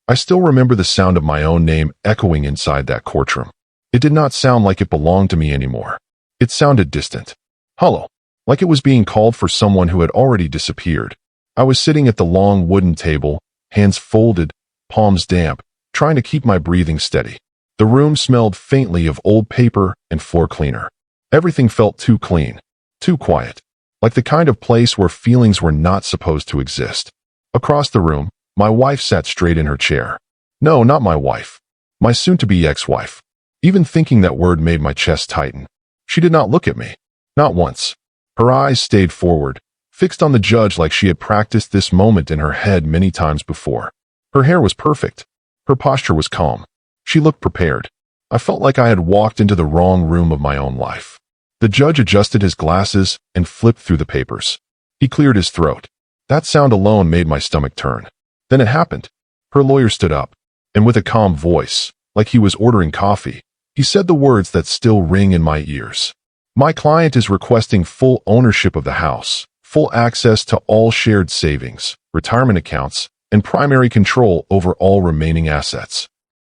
I still remember the sound of my own name echoing inside that courtroom. It did not sound like it belonged to me anymore. It sounded distant, hollow, like it was being called for someone who had already disappeared. I was sitting at the long wooden table, hands folded, palms damp, trying to keep my breathing steady. The room smelled faintly of old paper and floor cleaner. Everything felt too clean, too quiet, like the kind of place where feelings were not supposed to exist. Across the room, my wife sat straight in her chair. No, not my wife. My soon-to-be ex-wife. Even thinking that word made my chest tighten. She did not look at me. Not once. Her eyes stayed forward, fixed on the judge like she had practiced this moment in her head many times before. Her hair was perfect. Her posture was calm. She looked prepared. I felt like I had walked into the wrong room of my own life. The judge adjusted his glasses and flipped through the papers. He cleared his throat. That sound alone made my stomach turn. Then it happened. Her lawyer stood up, and with a calm voice, like he was ordering coffee, he said the words that still ring in my ears. My client is requesting full ownership of the house, full access to all shared savings, retirement accounts, and primary control over all remaining assets.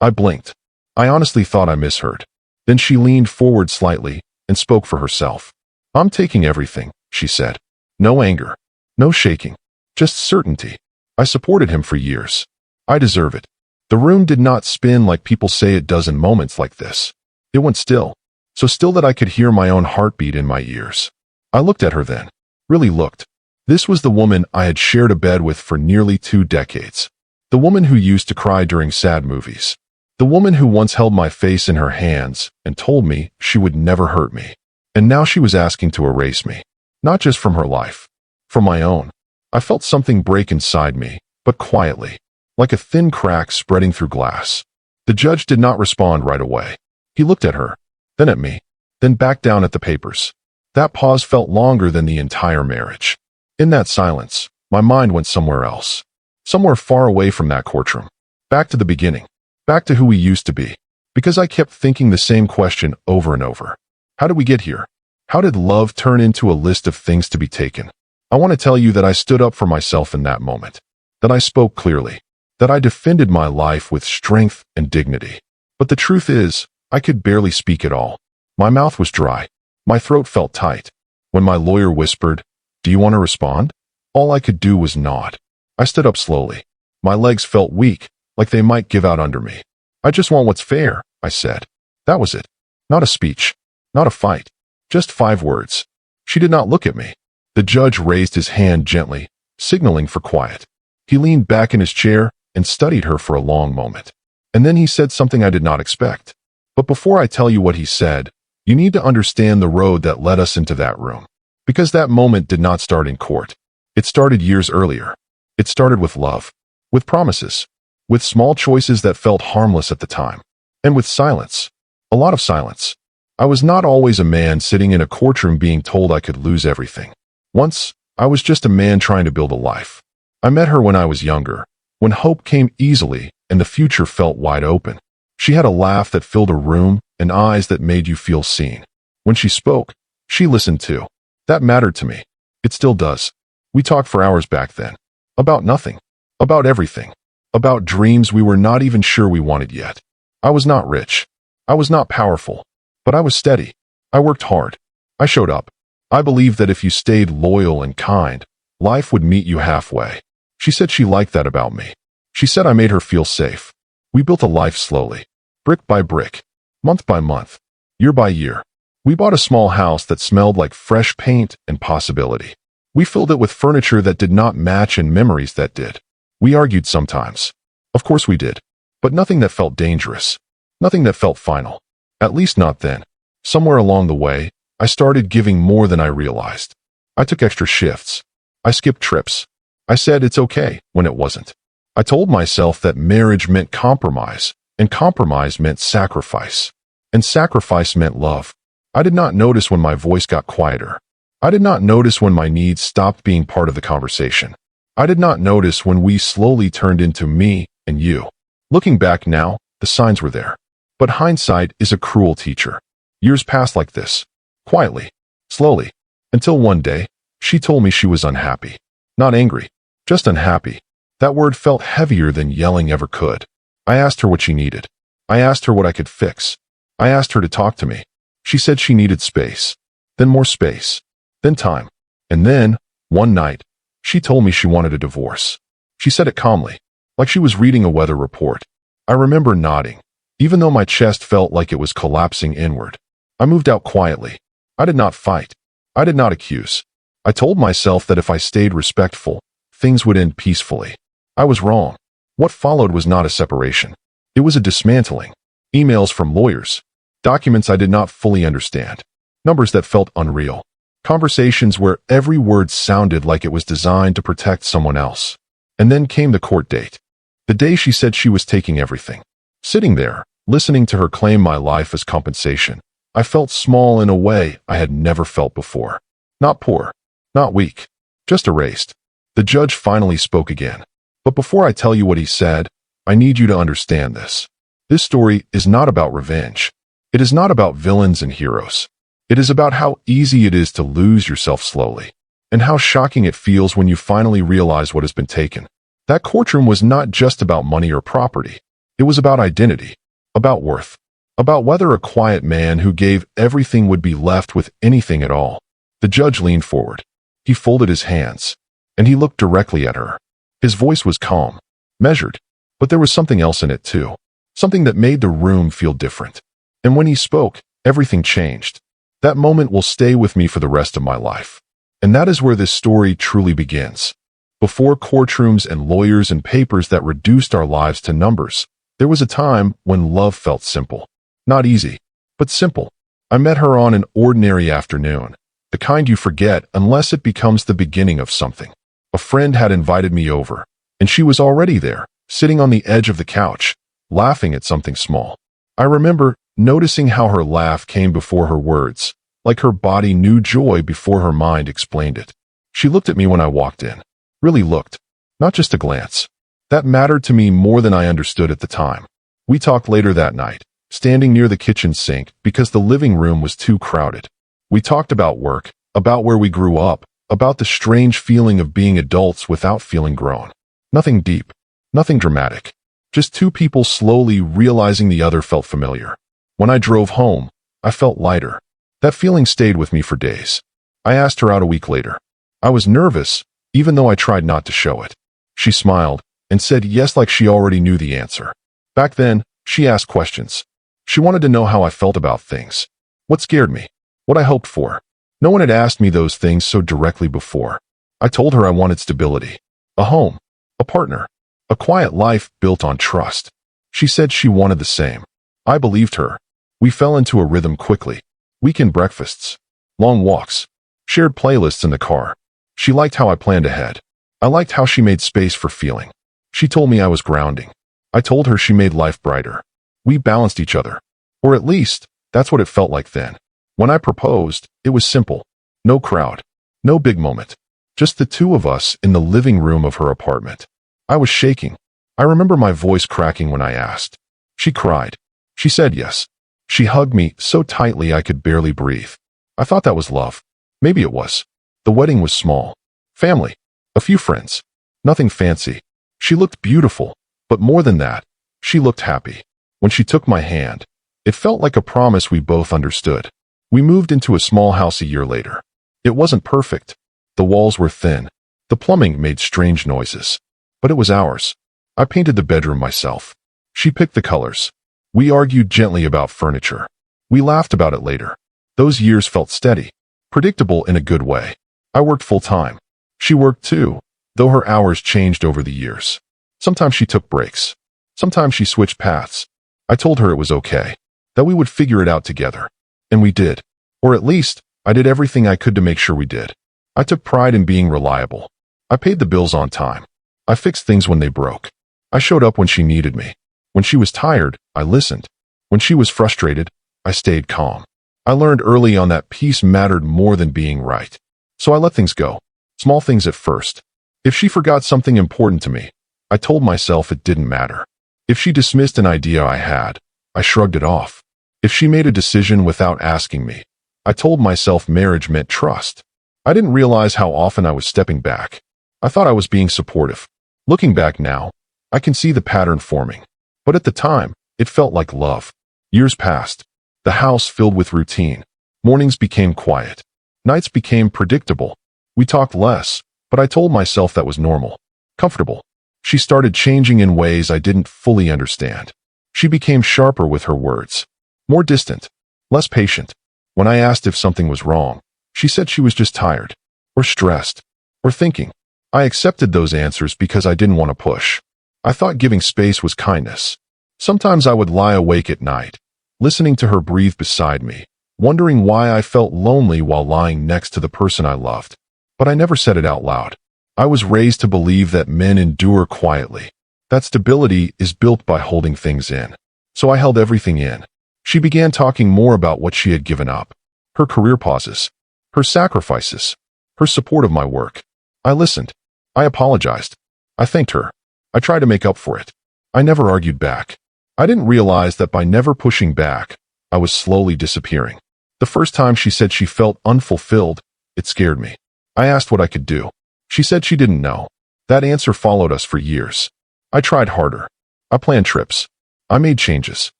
I blinked. I honestly thought I misheard. Then she leaned forward slightly and spoke for herself. I'm taking everything, she said. No anger. No shaking. Just certainty. I supported him for years. I deserve it. The room did not spin like people say it does in moments like this. It went still. So still that I could hear my own heartbeat in my ears. I looked at her then. Really looked. This was the woman I had shared a bed with for nearly 2 decades. The woman who used to cry during sad movies. The woman who once held my face in her hands and told me she would never hurt me. And now she was asking to erase me. Not just from her life. From my own. I felt something break inside me, but quietly. Like a thin crack spreading through glass. The judge did not respond right away. He looked at her, then at me, then back down at the papers. That pause felt longer than the entire marriage. In that silence, my mind went somewhere else. Somewhere far away from that courtroom. Back to the beginning. Back to who we used to be. Because I kept thinking the same question over and over. How did we get here? How did love turn into a list of things to be taken? I want to tell you that I stood up for myself in that moment. That I spoke clearly. That I defended my life with strength and dignity. But the truth is, I could barely speak at all. My mouth was dry. My throat felt tight. When my lawyer whispered, "Do you want to respond?" all I could do was nod. I stood up slowly. My legs felt weak, like they might give out under me. "I just want what's fair," I said. That was it. Not a speech. Not a fight. Just 5 words. She did not look at me. The judge raised his hand gently, signaling for quiet. He leaned back in his chair and studied her for a long moment. And then he said something I did not expect. But before I tell you what he said, you need to understand the road that led us into that room. Because that moment did not start in court. It started years earlier. It started with love. With promises. With small choices that felt harmless at the time. And with silence. A lot of silence. I was not always a man sitting in a courtroom being told I could lose everything. Once, I was just a man trying to build a life. I met her when I was younger, when hope came easily and the future felt wide open. She had a laugh that filled a room and eyes that made you feel seen. When she spoke, she listened too. That mattered to me. It still does. We talked for hours back then. About nothing. About everything. About dreams we were not even sure we wanted yet. I was not rich. I was not powerful. But I was steady. I worked hard. I showed up. I believed that if you stayed loyal and kind, life would meet you halfway. She said she liked that about me. She said I made her feel safe. We built a life slowly. Brick by brick. Month by month. Year by year. We bought a small house that smelled like fresh paint and possibility. We filled it with furniture that did not match and memories that did. We argued sometimes. Of course we did. But nothing that felt dangerous. Nothing that felt final. At least not then. Somewhere along the way, I started giving more than I realized. I took extra shifts. I skipped trips. I said it's okay when it wasn't. I told myself that marriage meant compromise, and compromise meant sacrifice. And sacrifice meant love. I did not notice when my voice got quieter. I did not notice when my needs stopped being part of the conversation. I did not notice when we slowly turned into me and you. Looking back now, the signs were there. But hindsight is a cruel teacher. Years passed like this. Quietly. Slowly. Until one day, she told me she was unhappy. Not angry. Just unhappy. That word felt heavier than yelling ever could. I asked her what she needed. I asked her what I could fix. I asked her to talk to me. She said she needed space. Then more space. Then time. And then, one night, she told me she wanted a divorce. She said it calmly, like she was reading a weather report. I remember nodding, even though my chest felt like it was collapsing inward. I moved out quietly. I did not fight. I did not accuse. I told myself that if I stayed respectful, things would end peacefully. I was wrong. What followed was not a separation. It was a dismantling. Emails from lawyers. Documents I did not fully understand. Numbers that felt unreal. Conversations where every word sounded like it was designed to protect someone else. And then came the court date. The day she said she was taking everything. Sitting there, listening to her claim my life as compensation, I felt small in a way I had never felt before. Not poor. Not weak. Just erased. The judge finally spoke again. But before I tell you what he said, I need you to understand this. This story is not about revenge. It is not about villains and heroes. It is about how easy it is to lose yourself slowly, and how shocking it feels when you finally realize what has been taken. That courtroom was not just about money or property. It was about identity, about worth, about whether a quiet man who gave everything would be left with anything at all. The judge leaned forward. He folded his hands, and he looked directly at her. His voice was calm, measured, but there was something else in it too, something that made the room feel different. And when he spoke, everything changed. That moment will stay with me for the rest of my life. And that is where this story truly begins. Before courtrooms and lawyers and papers that reduced our lives to numbers, there was a time when love felt simple. Not easy, but simple. I met her on an ordinary afternoon, the kind you forget unless it becomes the beginning of something. A friend had invited me over, and she was already there, sitting on the edge of the couch, laughing at something small. I remember noticing how her laugh came before her words, like her body knew joy before her mind explained it. She looked at me when I walked in. Really looked. Not just a glance. That mattered to me more than I understood at the time. We talked later that night, standing near the kitchen sink because the living room was too crowded. We talked about work, about where we grew up, about the strange feeling of being adults without feeling grown. Nothing deep, nothing dramatic. Just two people slowly realizing the other felt familiar. When I drove home, I felt lighter. That feeling stayed with me for days. I asked her out a week later. I was nervous, even though I tried not to show it. She smiled and said yes like she already knew the answer. Back then, she asked questions. She wanted to know how I felt about things. What scared me? What I hoped for? No one had asked me those things so directly before. I told her I wanted stability. A home. A partner. A quiet life built on trust. She said she wanted the same. I believed her. We fell into a rhythm quickly. Weekend breakfasts. Long walks. Shared playlists in the car. She liked how I planned ahead. I liked how she made space for feeling. She told me I was grounding. I told her she made life brighter. We balanced each other. Or at least, that's what it felt like then. When I proposed, it was simple. No crowd. No big moment. Just the two of us in the living room of her apartment. I was shaking. I remember my voice cracking when I asked. She cried. She said yes. She hugged me so tightly I could barely breathe. I thought that was love. Maybe it was. The wedding was small. Family. A few friends. Nothing fancy. She looked beautiful, but more than that, she looked happy. When she took my hand, it felt like a promise we both understood. We moved into a small house a year later. It wasn't perfect. The walls were thin. The plumbing made strange noises. But it was ours. I painted the bedroom myself. She picked the colors. We argued gently about furniture. We laughed about it later. Those years felt steady, predictable in a good way. I worked full-time. She worked too, though her hours changed over the years. Sometimes she took breaks. Sometimes she switched paths. I told her it was okay, that we would figure it out together. And we did. Or at least, I did everything I could to make sure we did. I took pride in being reliable. I paid the bills on time. I fixed things when they broke. I showed up when she needed me. When she was tired, I listened. When she was frustrated, I stayed calm. I learned early on that peace mattered more than being right. So I let things go. Small things at first. If she forgot something important to me, I told myself it didn't matter. If she dismissed an idea I had, I shrugged it off. If she made a decision without asking me, I told myself marriage meant trust. I didn't realize how often I was stepping back. I thought I was being supportive. Looking back now, I can see the pattern forming. But at the time, it felt like love. Years passed. The house filled with routine. Mornings became quiet. Nights became predictable. We talked less, but I told myself that was normal. Comfortable. She started changing in ways I didn't fully understand. She became sharper with her words. More distant. Less patient. When I asked if something was wrong, she said she was just tired. Or stressed. Or thinking. I accepted those answers because I didn't want to push. I thought giving space was kindness. Sometimes I would lie awake at night, listening to her breathe beside me, wondering why I felt lonely while lying next to the person I loved. But I never said it out loud. I was raised to believe that men endure quietly, that stability is built by holding things in. So I held everything in. She began talking more about what she had given up, her career pauses, her sacrifices, her support of my work. I listened. I apologized. I thanked her. I tried to make up for it. I never argued back. I didn't realize that by never pushing back, I was slowly disappearing. The first time she said she felt unfulfilled, it scared me. I asked what I could do. She said she didn't know. That answer followed us for years. I tried harder. I planned trips. I made changes.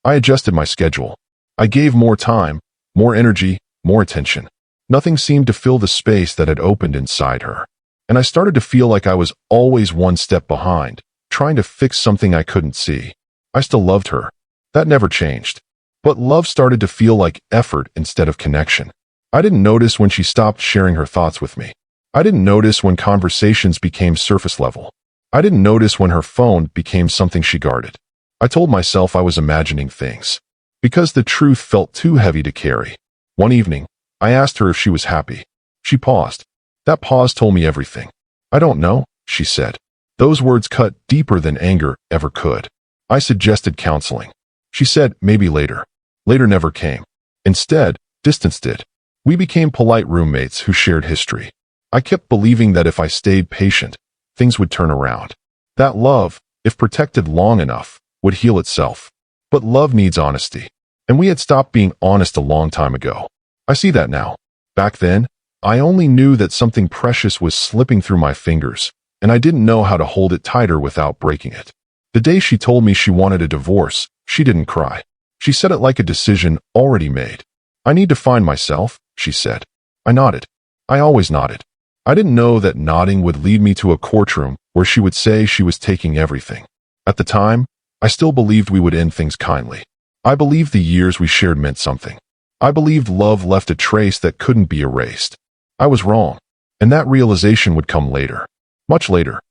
I adjusted my schedule. I gave more time, more energy, more attention. Nothing seemed to fill the space that had opened inside her. And I started to feel like I was always one step behind, trying to fix something I couldn't see. I still loved her. That never changed. But love started to feel like effort instead of connection. I didn't notice when she stopped sharing her thoughts with me. I didn't notice when conversations became surface level. I didn't notice when her phone became something she guarded. I told myself I was imagining things, because the truth felt too heavy to carry. One evening, I asked her if she was happy. She paused. That pause told me everything. I don't know, she said. Those words cut deeper than anger ever could. I suggested counseling. She said, maybe later. Later never came. Instead, distance did. We became polite roommates who shared history. I kept believing that if I stayed patient, things would turn around. That love, if protected long enough, would heal itself. But love needs honesty. And we had stopped being honest a long time ago. I see that now. Back then, I only knew that something precious was slipping through my fingers, and I didn't know how to hold it tighter without breaking it. The day she told me she wanted a divorce, she didn't cry. She said it like a decision already made. I need to find myself, she said. I nodded. I always nodded. I didn't know that nodding would lead me to a courtroom where she would say she was taking everything. At the time, I still believed we would end things kindly. I believed the years we shared meant something. I believed love left a trace that couldn't be erased. I was wrong, and that realization would come later. Much later.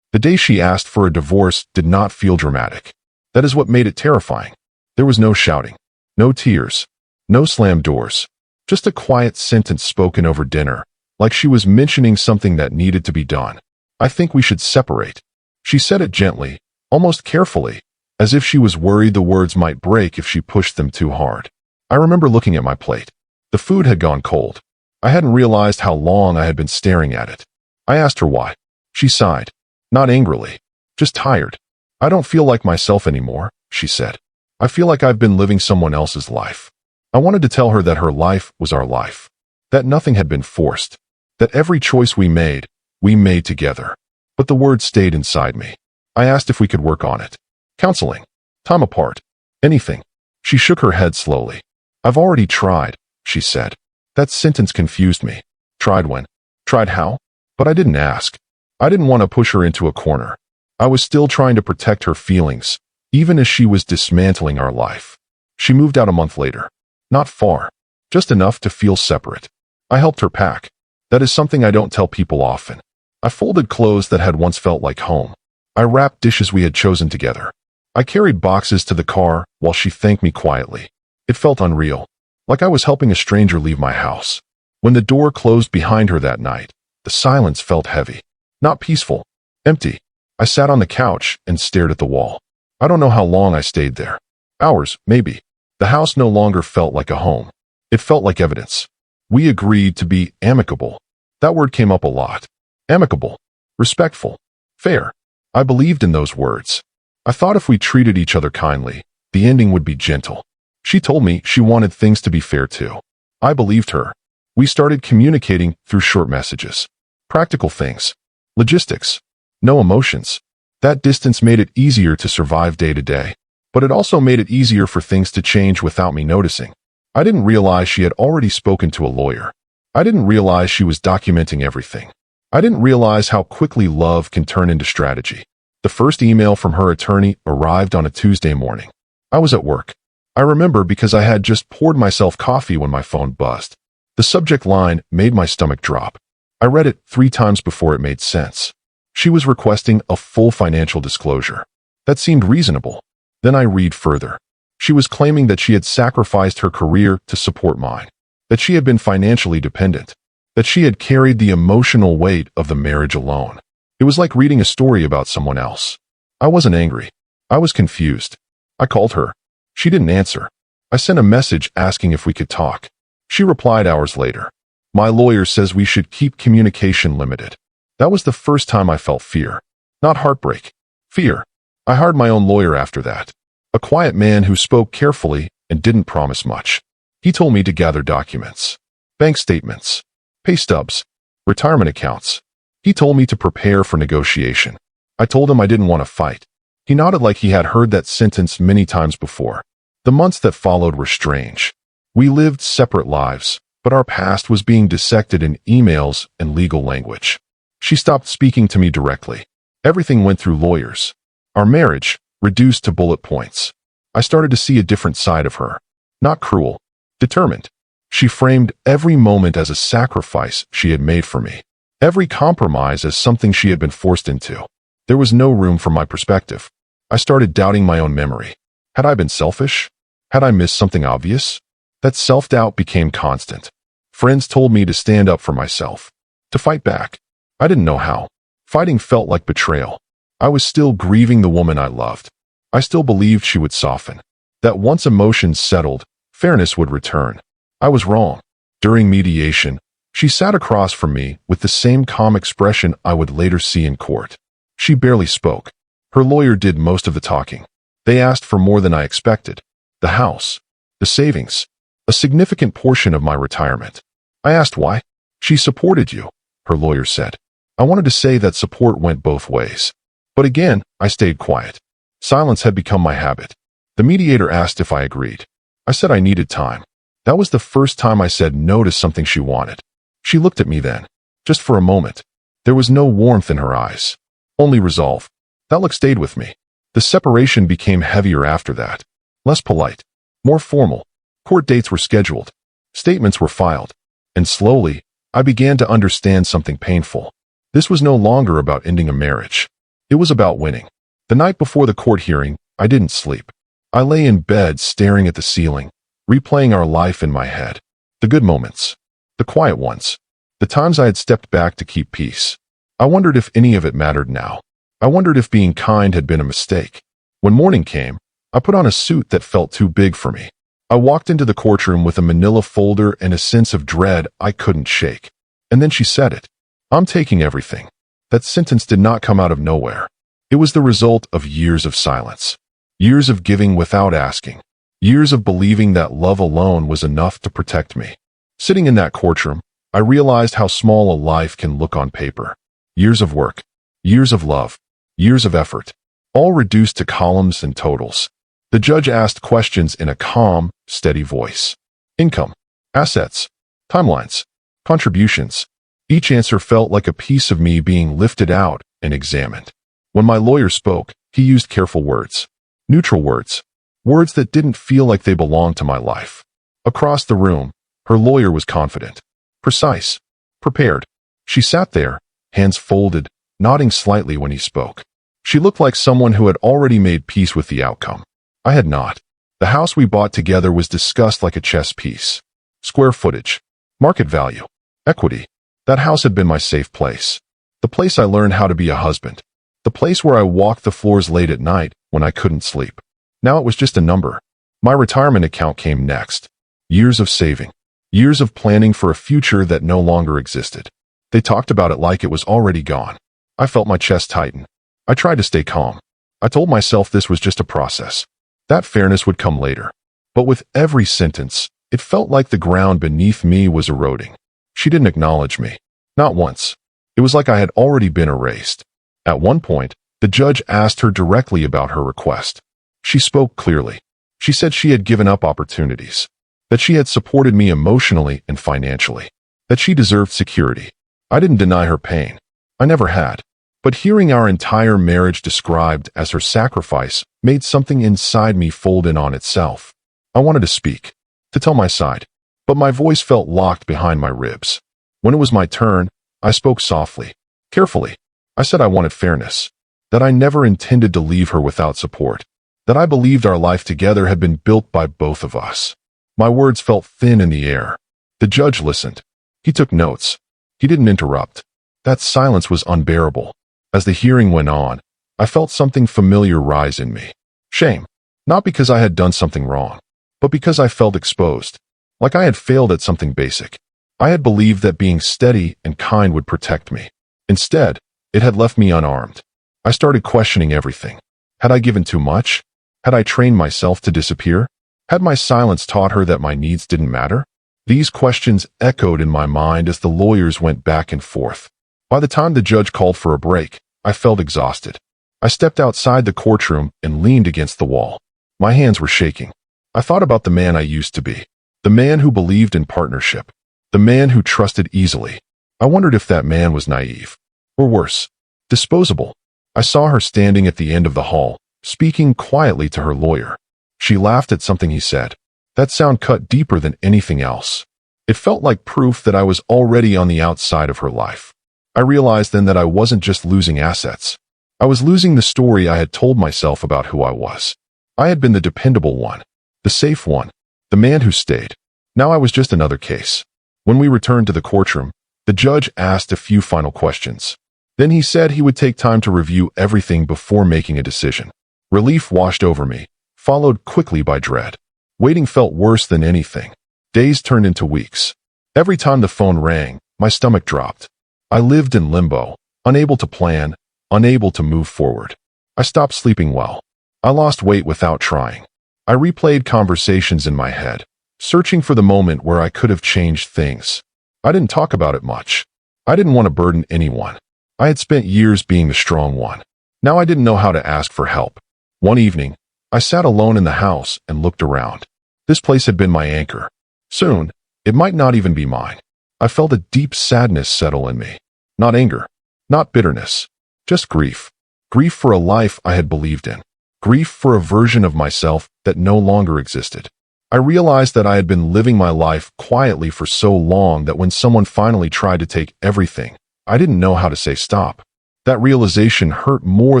The day she asked for a divorce did not feel dramatic. That is what made it terrifying. There was no shouting, no tears, no slammed doors, just a quiet sentence spoken over dinner, like she was mentioning something that needed to be done. I think we should separate. She said it gently, almost carefully, as if she was worried the words might break if she pushed them too hard. I remember looking at my plate. The food had gone cold. I hadn't realized how long I had been staring at it. I asked her why. She sighed. Not angrily. Just tired. I don't feel like myself anymore, she said. I feel like I've been living someone else's life. I wanted to tell her that her life was our life. That nothing had been forced. That every choice we made together. But the words stayed inside me. I asked if we could work on it. Counseling. Time apart. Anything. She shook her head slowly. I've already tried, she said. That sentence confused me. Tried when? Tried how? But I didn't ask. I didn't want to push her into a corner. I was still trying to protect her feelings, even as she was dismantling our life. She moved out a month later. Not far. Just enough to feel separate. I helped her pack. That is something I don't tell people often. I folded clothes that had once felt like home. I wrapped dishes we had chosen together. I carried boxes to the car while she thanked me quietly. It felt unreal. Like I was helping a stranger leave my house. When the door closed behind her that night, the silence felt heavy. Not peaceful. Empty. I sat on the couch and stared at the wall. I don't know how long I stayed there. Hours, maybe. The house no longer felt like a home. It felt like evidence. We agreed to be amicable. That word came up a lot. Amicable. Respectful. Fair. I believed in those words. I thought if we treated each other kindly, the ending would be gentle. She told me she wanted things to be fair too. I believed her. We started communicating through short messages. Practical things. Logistics. No emotions. That distance made it easier to survive day to day, but it also made it easier for things to change without me noticing. I didn't realize she had already spoken to a lawyer. I didn't realize she was documenting everything. I didn't realize how quickly love can turn into strategy. The first email from her attorney arrived on a Tuesday morning. I was at work. I remember because I had just poured myself coffee when my phone buzzed. The subject line made my stomach drop. I read it 3 times before it made sense. She was requesting a full financial disclosure. That seemed reasonable. Then I read further. She was claiming that she had sacrificed her career to support mine, that she had been financially dependent, that she had carried the emotional weight of the marriage alone. It was like reading a story about someone else. I wasn't angry. I was confused. I called her. She didn't answer. I sent a message asking if we could talk. She replied hours later. My lawyer says we should keep communication limited. That was the first time I felt fear. Not heartbreak. Fear. I hired my own lawyer after that. A quiet man who spoke carefully and didn't promise much. He told me to gather documents. Bank statements. Pay stubs. Retirement accounts. He told me to prepare for negotiation. I told him I didn't want to fight. He nodded like he had heard that sentence many times before. The months that followed were strange. We lived separate lives, but our past was being dissected in emails and legal language. She stopped speaking to me directly. Everything went through lawyers. Our marriage, reduced to bullet points. I started to see a different side of her. Not cruel. Determined. She framed every moment as a sacrifice she had made for me. Every compromise as something she had been forced into. There was no room for my perspective. I started doubting my own memory. Had I been selfish? Had I missed something obvious? That self-doubt became constant. Friends told me to stand up for myself. To fight back. I didn't know how. Fighting felt like betrayal. I was still grieving the woman I loved. I still believed she would soften. That once emotions settled, fairness would return. I was wrong. During mediation, she sat across from me with the same calm expression I would later see in court. She barely spoke. Her lawyer did most of the talking. They asked for more than I expected. The house. The savings. A significant portion of my retirement. I asked why. She supported you, her lawyer said. I wanted to say that support went both ways. But again, I stayed quiet. Silence had become my habit. The mediator asked if I agreed. I said I needed time. That was the first time I said no to something she wanted. She looked at me then. Just for a moment. There was no warmth in her eyes. Only resolve. That look stayed with me. The separation became heavier after that. Less polite. More formal. Court dates were scheduled. Statements were filed. And slowly, I began to understand something painful. This was no longer about ending a marriage. It was about winning. The night before the court hearing, I didn't sleep. I lay in bed staring at the ceiling, replaying our life in my head. The good moments. The quiet ones. The times I had stepped back to keep peace. I wondered if any of it mattered now. I wondered if being kind had been a mistake. When morning came, I put on a suit that felt too big for me. I walked into the courtroom with a manila folder and a sense of dread I couldn't shake. And then she said it. I'm taking everything. That sentence did not come out of nowhere. It was the result of years of silence. Years of giving without asking. Years of believing that love alone was enough to protect me. Sitting in that courtroom, I realized how small a life can look on paper. Years of work. Years of love. Years of effort. All reduced to columns and totals. The judge asked questions in a calm, steady voice. Income. Assets. Timelines. Contributions. Each answer felt like a piece of me being lifted out and examined. When my lawyer spoke, he used careful words. Neutral words. Words that didn't feel like they belonged to my life. Across the room, her lawyer was confident. Precise. Prepared. She sat there, hands folded, nodding slightly when he spoke. She looked like someone who had already made peace with the outcome. I had not. The house we bought together was discussed like a chess piece. Square footage. Market value. Equity. That house had been my safe place. The place I learned how to be a husband. The place where I walked the floors late at night when I couldn't sleep. Now it was just a number. My retirement account came next. Years of saving. Years of planning for a future that no longer existed. They talked about it like it was already gone. I felt my chest tighten. I tried to stay calm. I told myself this was just a process. That fairness would come later. But with every sentence, it felt like the ground beneath me was eroding. She didn't acknowledge me. Not once. It was like I had already been erased. At one point, The judge asked her directly about her request. She spoke clearly. She said she had given up opportunities, that she had supported me emotionally and financially, that she deserved security. I didn't deny her pain. I never had. But hearing our entire marriage described as her sacrifice made something inside me fold in on itself. I wanted to speak, to tell my side, but my voice felt locked behind my ribs. When it was my turn, I spoke softly, carefully. I said I wanted fairness, that I never intended to leave her without support, that I believed our life together had been built by both of us. My words felt thin in the air. The judge listened. He took notes. He didn't interrupt. That silence was unbearable. As the hearing went on, I felt something familiar rise in me. Shame. Not because I had done something wrong, but because I felt exposed, like I had failed at something basic. I had believed that being steady and kind would protect me. Instead, it had left me unarmed. I started questioning everything. Had I given too much? Had I trained myself to disappear? Had my silence taught her that my needs didn't matter? These questions echoed in my mind as the lawyers went back and forth. By the time the judge called for a break, I felt exhausted. I stepped outside the courtroom and leaned against the wall. My hands were shaking. I thought about the man I used to be, the man who believed in partnership, the man who trusted easily. I wondered if that man was naive, or worse, disposable. I saw her standing at the end of the hall, speaking quietly to her lawyer. She laughed at something he said. That sound cut deeper than anything else. It felt like proof that I was already on the outside of her life. I realized then that I wasn't just losing assets. I was losing the story I had told myself about who I was. I had been the dependable one, the safe one, the man who stayed. Now I was just another case. When we returned to the courtroom, the judge asked a few final questions. Then he said he would take time to review everything before making a decision. Relief washed over me, followed quickly by dread. Waiting felt worse than anything. Days turned into weeks. Every time the phone rang, my stomach dropped. I lived in limbo, unable to plan, unable to move forward. I stopped sleeping well. I lost weight without trying. I replayed conversations in my head, searching for the moment where I could have changed things. I didn't talk about it much. I didn't want to burden anyone. I had spent years being the strong one. Now I didn't know how to ask for help. One evening, I sat alone in the house and looked around. This place had been my anchor. Soon, it might not even be mine. I felt a deep sadness settle in me. Not anger, not bitterness, just grief. Grief for a life I had believed in. Grief for a version of myself that no longer existed. I realized that I had been living my life quietly for so long that when someone finally tried to take everything, I didn't know how to say stop. That realization hurt more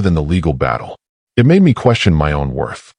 than the legal battle. It made me question my own worth.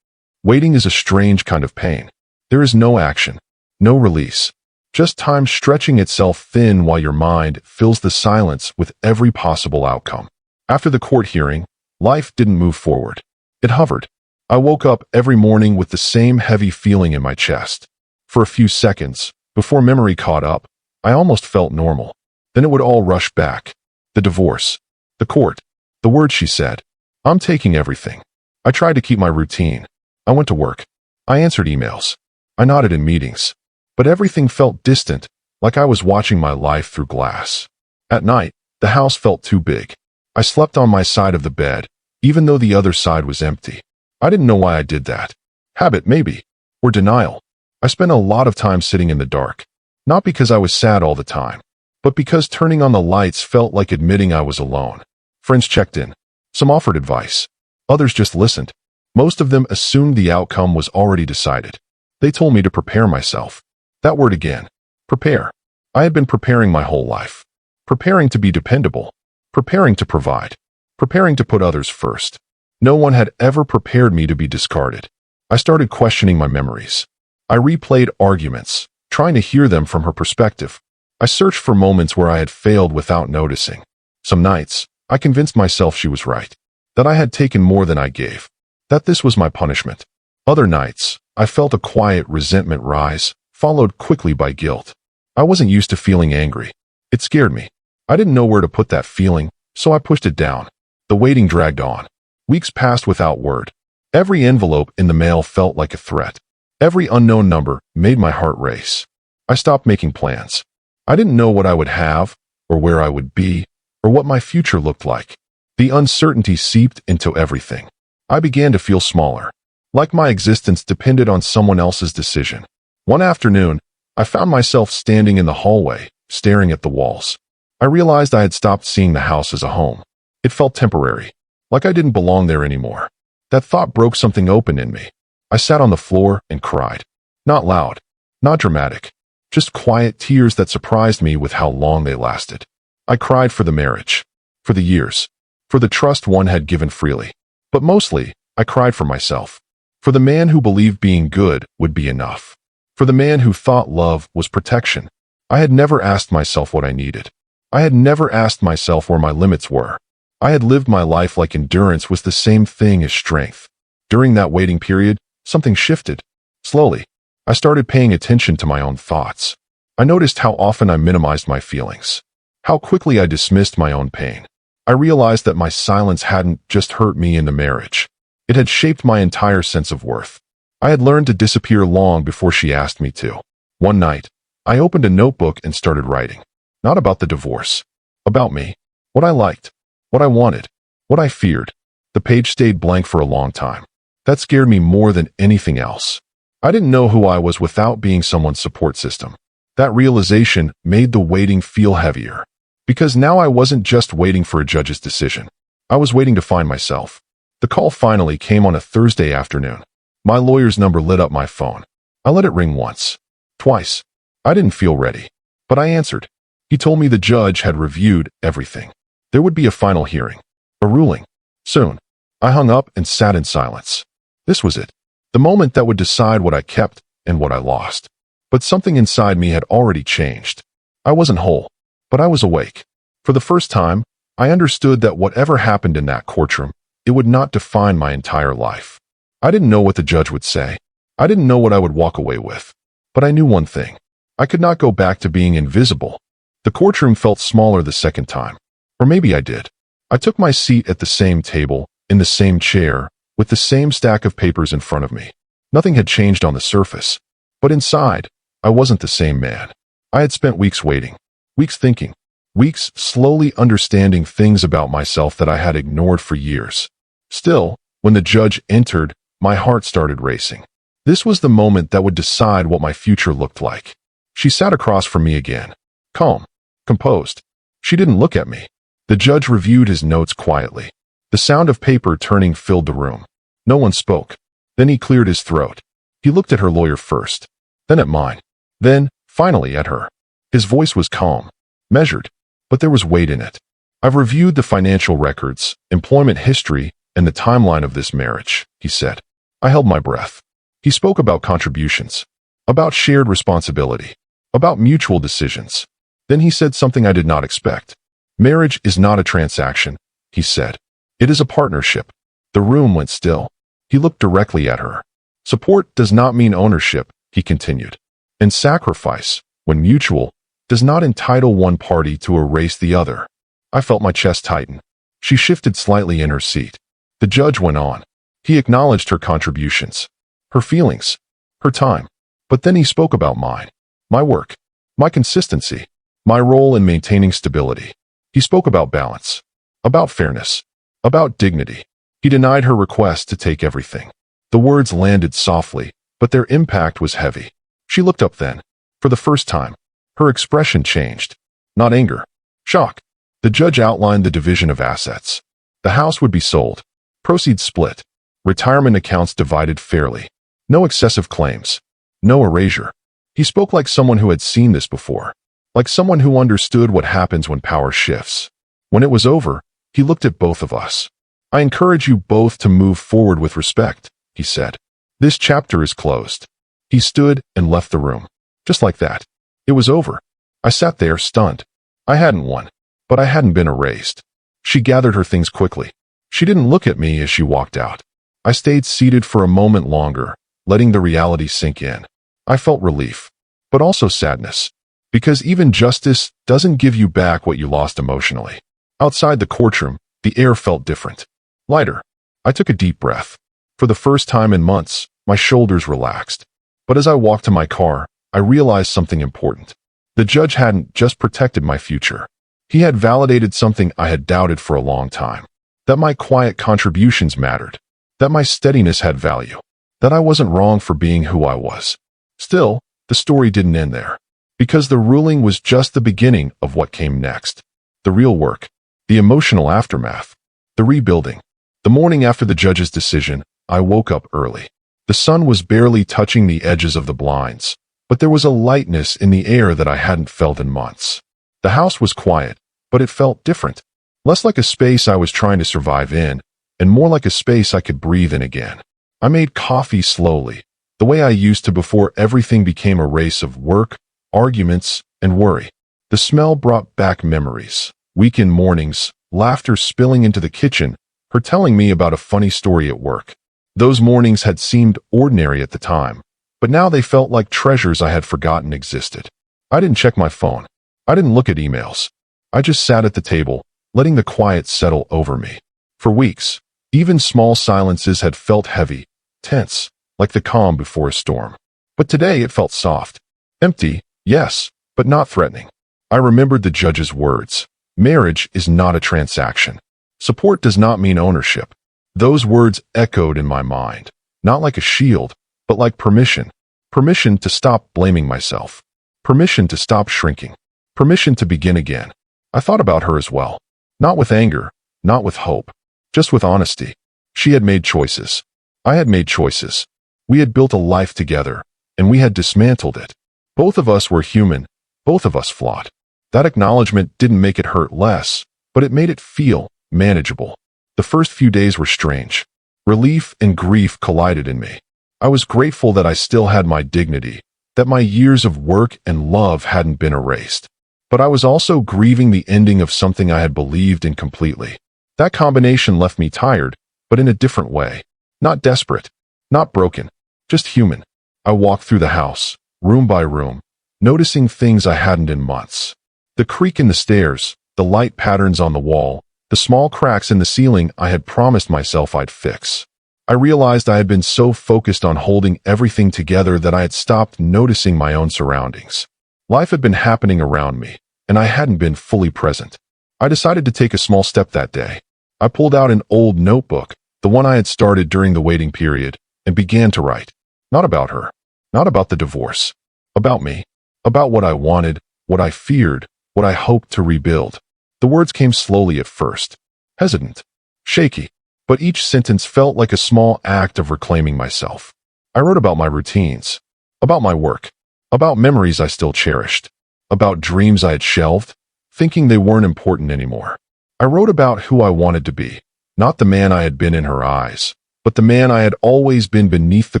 Waiting is a strange kind of pain. There is no action, no release. Just time stretching itself thin while your mind fills the silence with every possible outcome. After the court hearing, life didn't move forward. It hovered. I woke up every morning with the same heavy feeling in my chest. For a few seconds, before memory caught up, I almost felt normal. Then it would all rush back. The divorce. The court. The words she said. I'm taking everything. I tried to keep my routine. I went to work. I answered emails. I nodded in meetings. But everything felt distant, like I was watching my life through glass. At night, the house felt too big. I slept on my side of the bed, even though the other side was empty. I didn't know why I did that. Habit, maybe. Or denial. I spent a lot of time sitting in the dark. Not because I was sad all the time, but because turning on the lights felt like admitting I was alone. Friends checked in. Some offered advice. Others just listened. Most of them assumed the outcome was already decided. They told me to prepare myself. That word again. Prepare. I had been preparing my whole life. Preparing to be dependable. Preparing to provide. Preparing to put others first. No one had ever prepared me to be discarded. I started questioning my memories. I replayed arguments, trying to hear them from her perspective. I searched for moments where I had failed without noticing. Some nights, I convinced myself she was right. That I had taken more than I gave. That this was my punishment. Other nights, I felt a quiet resentment rise, followed quickly by guilt. I wasn't used to feeling angry. It scared me. I didn't know where to put that feeling, so I pushed it down. The waiting dragged on. Weeks passed without word. Every envelope in the mail felt like a threat. Every unknown number made my heart race. I stopped making plans. I didn't know what I would have, or where I would be, or what my future looked like. The uncertainty seeped into everything. I began to feel smaller, like my existence depended on someone else's decision. One afternoon, I found myself standing in the hallway, staring at the walls. I realized I had stopped seeing the house as a home. It felt temporary, like I didn't belong there anymore. That thought broke something open in me. I sat on the floor and cried. Not loud, not dramatic, just quiet tears that surprised me with how long they lasted. I cried for the marriage, for the years, for the trust one had given freely. But mostly, I cried for myself, for the man who believed being good would be enough, for the man who thought love was protection. I had never asked myself what I needed. I had never asked myself where my limits were. I had lived my life like endurance was the same thing as strength. During that waiting period, something shifted. Slowly, I started paying attention to my own thoughts. I noticed how often I minimized my feelings, how quickly I dismissed my own pain. I realized that my silence hadn't just hurt me in the marriage. It had shaped my entire sense of worth. I had learned to disappear long before she asked me to. One night, I opened a notebook and started writing. Not about the divorce. About me. What I liked. What I wanted. What I feared. The page stayed blank for a long time. That scared me more than anything else. I didn't know who I was without being someone's support system. That realization made the waiting feel heavier. Because now I wasn't just waiting for a judge's decision. I was waiting to find myself. The call finally came on a Thursday afternoon. My lawyer's number lit up my phone. I let it ring once. Twice. I didn't feel ready. But I answered. He told me the judge had reviewed everything. There would be a final hearing. A ruling. Soon. I hung up and sat in silence. This was it. The moment that would decide what I kept and what I lost. But something inside me had already changed. I wasn't whole, but I was awake. For the first time, I understood that whatever happened in that courtroom, it would not define my entire life. I didn't know what the judge would say. I didn't know what I would walk away with. But I knew one thing. I could not go back to being invisible. The courtroom felt smaller the second time. Or maybe I did. I took my seat at the same table, in the same chair, with the same stack of papers in front of me. Nothing had changed on the surface. But inside, I wasn't the same man. I had spent weeks waiting, weeks thinking, weeks slowly understanding things about myself that I had ignored for years. Still, when the judge entered, my heart started racing. This was the moment that would decide what my future looked like. She sat across from me again, calm, composed. She didn't look at me. The judge reviewed his notes quietly. The sound of paper turning filled the room. No one spoke. Then he cleared his throat. He looked at her lawyer first, then at mine, then, finally, at her. His voice was calm, measured, but there was weight in it. I've reviewed the financial records, employment history, and the timeline of this marriage, he said. I held my breath. He spoke about contributions, about shared responsibility, about mutual decisions. Then he said something I did not expect. Marriage is not a transaction, he said. It is a partnership. The room went still. He looked directly at her. Support does not mean ownership, he continued. And sacrifice, when mutual, does not entitle one party to erase the other. I felt my chest tighten. She shifted slightly in her seat. The judge went on. He acknowledged her contributions, her feelings, her time. But then he spoke about mine, my work, my consistency, my role in maintaining stability. He spoke about balance, about fairness, about dignity. He denied her request to take everything. The words landed softly, but their impact was heavy. She looked up then. For the first time, her expression changed. Not anger, shock. The judge outlined the division of assets. The house would be sold, proceeds split, retirement accounts divided fairly. No excessive claims, no erasure. He spoke like someone who had seen this before, like someone who understood what happens when power shifts. When it was over, he looked at both of us. I encourage you both to move forward with respect, he said. This chapter is closed. He stood and left the room. Just like that. It was over. I sat there, stunned. I hadn't won, but I hadn't been erased. She gathered her things quickly. She didn't look at me as she walked out. I stayed seated for a moment longer, letting the reality sink in. I felt relief, but also sadness, because even justice doesn't give you back what you lost emotionally. Outside the courtroom, the air felt different. Lighter. I took a deep breath. For the first time in months, my shoulders relaxed. But as I walked to my car, I realized something important. The judge hadn't just protected my future. He had validated something I had doubted for a long time. that my quiet contributions mattered, that my steadiness had value, that I wasn't wrong for being who I was. Still, the story didn't end there, because the ruling was just the beginning of what came next. The real work, the emotional aftermath, the rebuilding. The morning after the judge's decision, I woke up early. The sun was barely touching the edges of the blinds, but there was a lightness in the air that I hadn't felt in months. The house was quiet, but it felt different. Less like a space I was trying to survive in, and more like a space I could breathe in again. I made coffee slowly, the way I used to before everything became a race of work, arguments, and worry. The smell brought back memories, weekend mornings, laughter spilling into the kitchen, her telling me about a funny story at work. Those mornings had seemed ordinary at the time, but now they felt like treasures I had forgotten existed. I didn't check my phone. I didn't look at emails. I just sat at the table, letting the quiet settle over me. For weeks, even small silences had felt heavy, tense, like the calm before a storm. But today it felt soft. Empty, yes, but not threatening. I remembered the judge's words. Marriage is not a transaction. Support does not mean ownership. Those words echoed in my mind, not like a shield, but like permission. Permission to stop blaming myself. Permission to stop shrinking. Permission to begin again. I thought about her as well. Not with anger, not with hope, just with honesty. She had made choices. I had made choices. We had built a life together, and we had dismantled it. Both of us were human, both of us flawed. That acknowledgement didn't make it hurt less, but it made it feel manageable. The first few days were strange. Relief and grief collided in me. I was grateful that I still had my dignity, that my years of work and love hadn't been erased. But I was also grieving the ending of something I had believed in completely. That combination left me tired, but in a different way. Not desperate, not broken, just human. I walked through the house, room by room, noticing things I hadn't in months. The creak in the stairs, the light patterns on the wall, the small cracks in the ceiling I had promised myself I'd fix. I realized I had been so focused on holding everything together that I had stopped noticing my own surroundings. Life had been happening around me, and I hadn't been fully present. I decided to take a small step that day. I pulled out an old notebook, the one I had started during the waiting period, and began to write. Not about her, not about the divorce, about me, about what I wanted, what I feared, what I hoped to rebuild. The words came slowly at first, hesitant, shaky, but each sentence felt like a small act of reclaiming myself. I wrote about my routines, about my work, about memories I still cherished, about dreams I had shelved, thinking they weren't important anymore. I wrote about who I wanted to be, not the man I had been in her eyes, but the man I had always been beneath the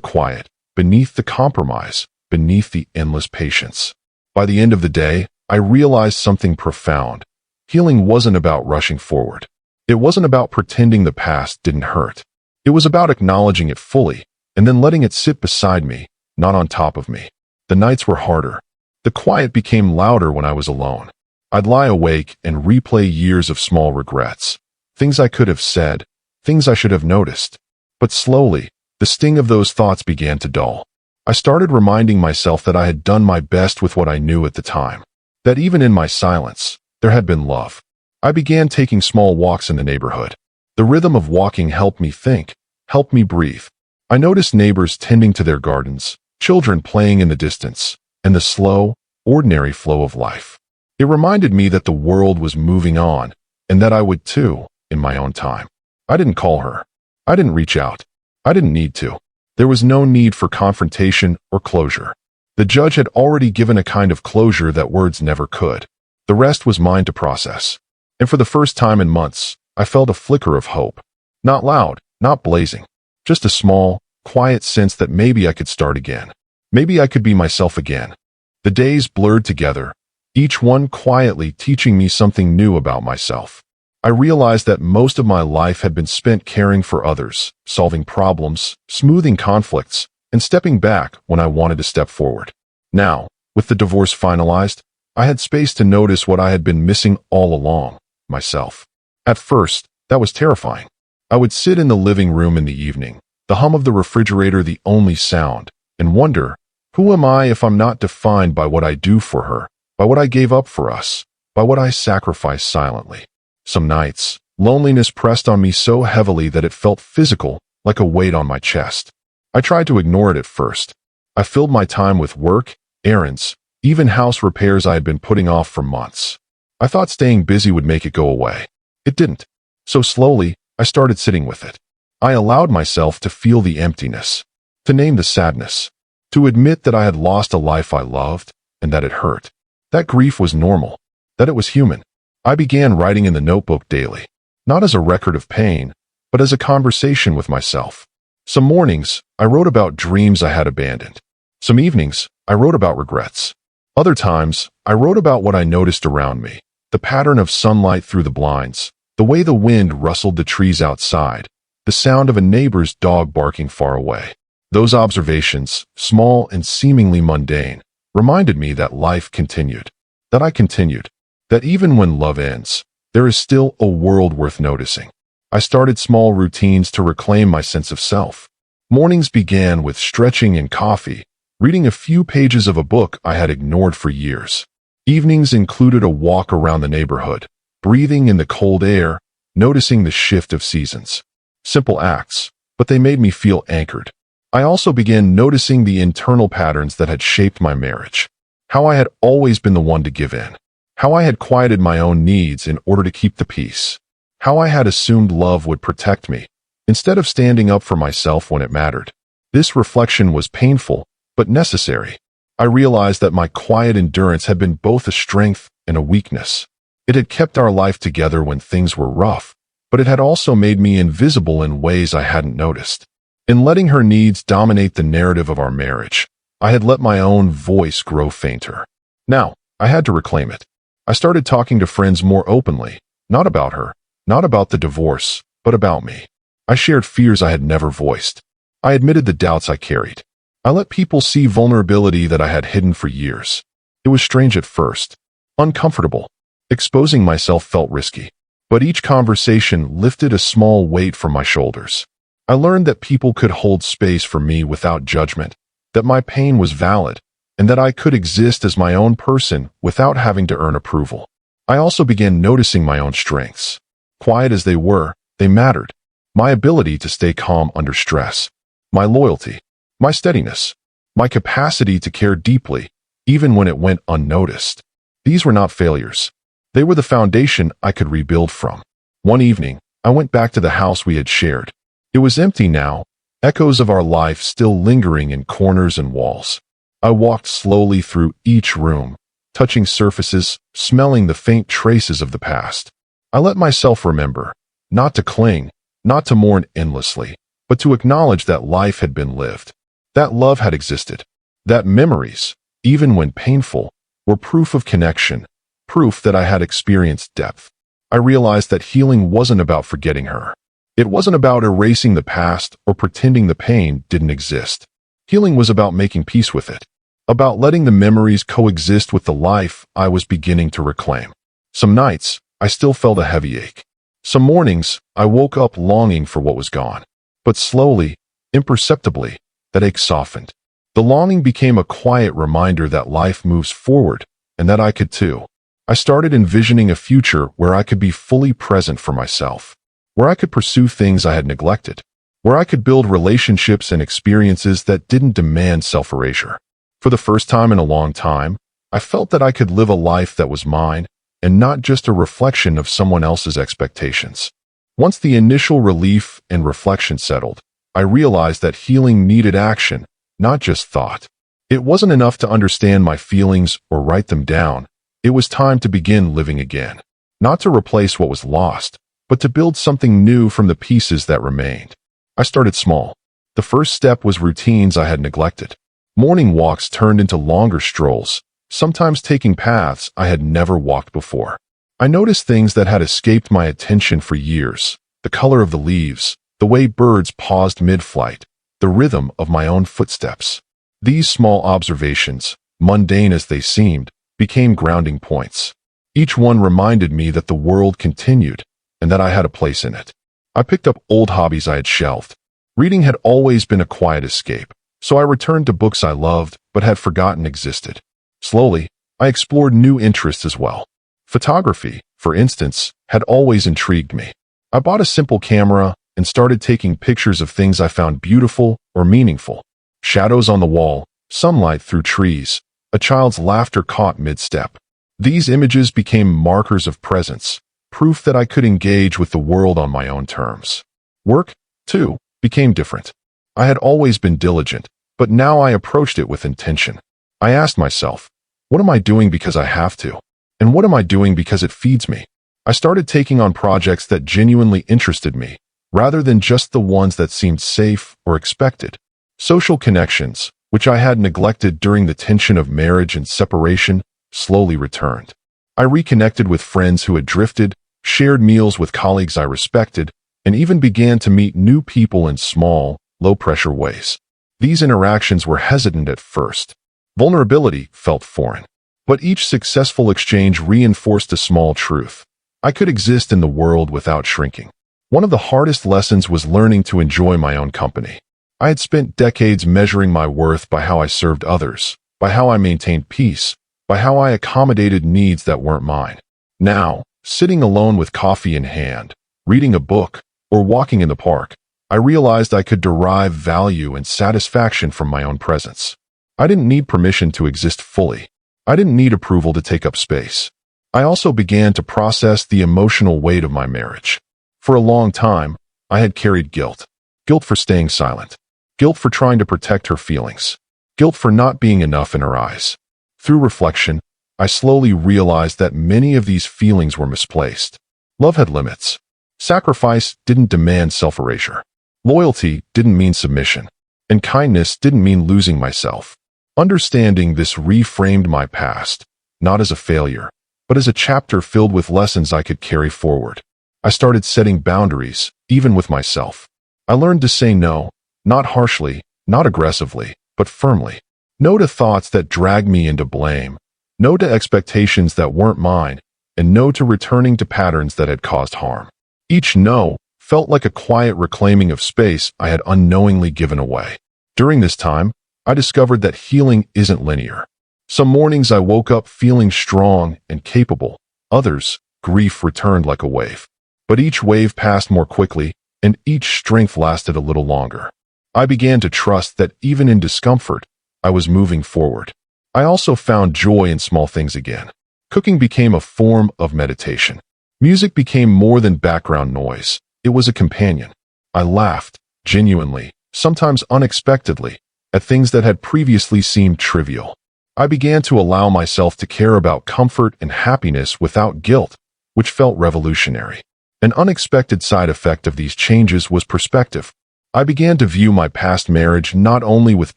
quiet, beneath the compromise, beneath the endless patience. By the end of the day, I realized something profound. Healing wasn't about rushing forward. It wasn't about pretending the past didn't hurt. It was about acknowledging it fully, and then letting it sit beside me, not on top of me. The nights were harder. The quiet became louder when I was alone. I'd lie awake and replay years of small regrets. Things I could have said, things I should have noticed. But slowly, the sting of those thoughts began to dull. I started reminding myself that I had done my best with what I knew at the time. That even in my silence, there had been love. I began taking small walks in the neighborhood. The rhythm of walking helped me think, helped me breathe. I noticed neighbors tending to their gardens, children playing in the distance, and the slow, ordinary flow of life. It reminded me that the world was moving on, and that I would too, in my own time. I didn't call her. I didn't reach out. I didn't need to. There was no need for confrontation or closure. The judge had already given a kind of closure that words never could. The rest was mine to process. And for the first time in months, I felt a flicker of hope. Not loud, not blazing. Just a small, quiet sense that maybe I could start again. Maybe I could be myself again. The days blurred together, each one quietly teaching me something new about myself. I realized that most of my life had been spent caring for others, solving problems, smoothing conflicts, and stepping back when I wanted to step forward. Now, with the divorce finalized, I had space to notice what I had been missing all along, myself. At first, that was terrifying. I would sit in the living room in the evening, the hum of the refrigerator the only sound, and wonder, who am I if I'm not defined by what I do for her, by what I gave up for us, by what I sacrificed silently? Some nights, Loneliness pressed on me so heavily that it felt physical, like a weight on my chest. I tried to ignore it at first. I filled my time with work, errands, even house repairs I had been putting off for months. I thought staying busy would make it go away. It didn't. So slowly, I started sitting with it. I allowed myself to feel the emptiness, to name the sadness, to admit that I had lost a life I loved and that it hurt. That grief was normal, that it was human. I began writing in the notebook daily, not as a record of pain, but as a conversation with myself. Some mornings, I wrote about dreams I had abandoned. Some evenings, I wrote about regrets. Other times, I wrote about what I noticed around me, the pattern of sunlight through the blinds, the way the wind rustled the trees outside, the sound of a neighbor's dog barking far away. Those observations, small and seemingly mundane, reminded me that life continued, that I continued, that even when love ends, there is still a world worth noticing. I started small routines to reclaim my sense of self. Mornings began with stretching and coffee, reading a few pages of a book I had ignored for years. Evenings included a walk around the neighborhood, breathing in the cold air, noticing the shift of seasons. Simple acts, but they made me feel anchored. I also began noticing the internal patterns that had shaped my marriage. How I had always been the one to give in. How I had quieted my own needs in order to keep the peace. How I had assumed love would protect me, instead of standing up for myself when it mattered. This reflection was painful, but necessary. I realized that my quiet endurance had been both a strength and a weakness. It had kept our life together when things were rough, but it had also made me invisible in ways I hadn't noticed. In letting her needs dominate the narrative of our marriage, I had let my own voice grow fainter. Now, I had to reclaim it. I started talking to friends more openly, not about her, not about the divorce, but about me. I shared fears I had never voiced. I admitted the doubts I carried. I let people see vulnerability that I had hidden for years. It was strange at first, uncomfortable. Exposing myself felt risky, but each conversation lifted a small weight from my shoulders. I learned that people could hold space for me without judgment, that my pain was valid, and that I could exist as my own person without having to earn approval. I also began noticing my own strengths. Quiet as they were, they mattered. My ability to stay calm under stress, my loyalty, my steadiness, my capacity to care deeply, even when it went unnoticed. These were not failures. They were the foundation I could rebuild from. One evening, I went back to the house we had shared. It was empty now, echoes of our life still lingering in corners and walls. I walked slowly through each room, touching surfaces, smelling the faint traces of the past. I let myself remember, not to cling, not to mourn endlessly, but to acknowledge that life had been lived, that love had existed, that memories, even when painful, were proof of connection, proof that I had experienced depth. I realized that healing wasn't about forgetting her. It wasn't about erasing the past or pretending the pain didn't exist. Healing was about making peace with it, about letting the memories coexist with the life I was beginning to reclaim. Some nights, I still felt a heavy ache. Some mornings, I woke up longing for what was gone. But slowly, imperceptibly, that ache softened. The longing became a quiet reminder that life moves forward, and that I could too. I started envisioning a future where I could be fully present for myself, where I could pursue things I had neglected, where I could build relationships and experiences that didn't demand self-erasure. For the first time in a long time, I felt that I could live a life that was mine, and not just a reflection of someone else's expectations. Once the initial relief and reflection settled, I realized that healing needed action, not just thought. It wasn't enough to understand my feelings or write them down. It was time to begin living again. Not to replace what was lost, but to build something new from the pieces that remained. I started small. The first step was routines I had neglected. Morning walks turned into longer strolls, sometimes taking paths I had never walked before. I noticed things that had escaped my attention for years: the color of the leaves, the way birds paused mid-flight, the rhythm of my own footsteps. These small observations, mundane as they seemed, became grounding points. Each one reminded me that the world continued, and that I had a place in it. I picked up old hobbies I had shelved. Reading had always been a quiet escape, so I returned to books I loved but had forgotten existed. Slowly, I explored new interests as well. Photography, for instance, had always intrigued me. I bought a simple camera and started taking pictures of things I found beautiful or meaningful. Shadows on the wall, sunlight through trees, a child's laughter caught mid-step. These images became markers of presence, proof that I could engage with the world on my own terms. Work, too, became different. I had always been diligent, but now I approached it with intention. I asked myself, what am I doing because I have to? And what am I doing because it feeds me? I started taking on projects that genuinely interested me, rather than just the ones that seemed safe or expected. Social connections, which I had neglected during the tension of marriage and separation, slowly returned. I reconnected with friends who had drifted, shared meals with colleagues I respected, and even began to meet new people in small, low-pressure ways. These interactions were hesitant at first. Vulnerability felt foreign. But each successful exchange reinforced a small truth. I could exist in the world without shrinking. One of the hardest lessons was learning to enjoy my own company. I had spent decades measuring my worth by how I served others, by how I maintained peace, by how I accommodated needs that weren't mine. Now, sitting alone with coffee in hand, reading a book, or walking in the park, I realized I could derive value and satisfaction from my own presence. I didn't need permission to exist fully. I didn't need approval to take up space. I also began to process the emotional weight of my marriage. For a long time, I had carried guilt. Guilt for staying silent. Guilt for trying to protect her feelings. Guilt for not being enough in her eyes. Through reflection, I slowly realized that many of these feelings were misplaced. Love had limits. Sacrifice didn't demand self-erasure. Loyalty didn't mean submission. And kindness didn't mean losing myself. Understanding this reframed my past, not as a failure, but as a chapter filled with lessons I could carry forward. I started setting boundaries, even with myself. I learned to say no, not harshly, not aggressively, but firmly. No to thoughts that dragged me into blame. No to expectations that weren't mine, and no to returning to patterns that had caused harm. Each no felt like a quiet reclaiming of space I had unknowingly given away. During this time, I discovered that healing isn't linear. Some mornings I woke up feeling strong and capable. Others, grief returned like a wave. But each wave passed more quickly, and each strength lasted a little longer. I began to trust that even in discomfort, I was moving forward. I also found joy in small things again. Cooking became a form of meditation. Music became more than background noise. It was a companion. I laughed, genuinely, sometimes unexpectedly, at things that had previously seemed trivial. I began to allow myself to care about comfort and happiness without guilt, which felt revolutionary. An unexpected side effect of these changes was perspective. I began to view my past marriage not only with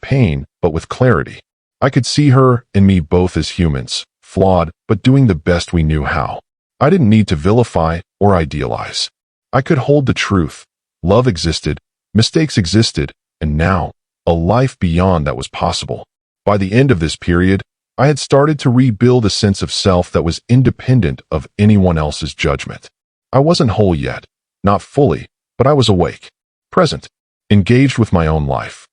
pain, but with clarity. I could see her and me both as humans, flawed, but doing the best we knew how. I didn't need to vilify or idealize. I could hold the truth. Love existed, mistakes existed, and now, a life beyond that was possible. By the end of this period, I had started to rebuild a sense of self that was independent of anyone else's judgment. I wasn't whole yet, not fully, but I was awake, present, engaged with my own life.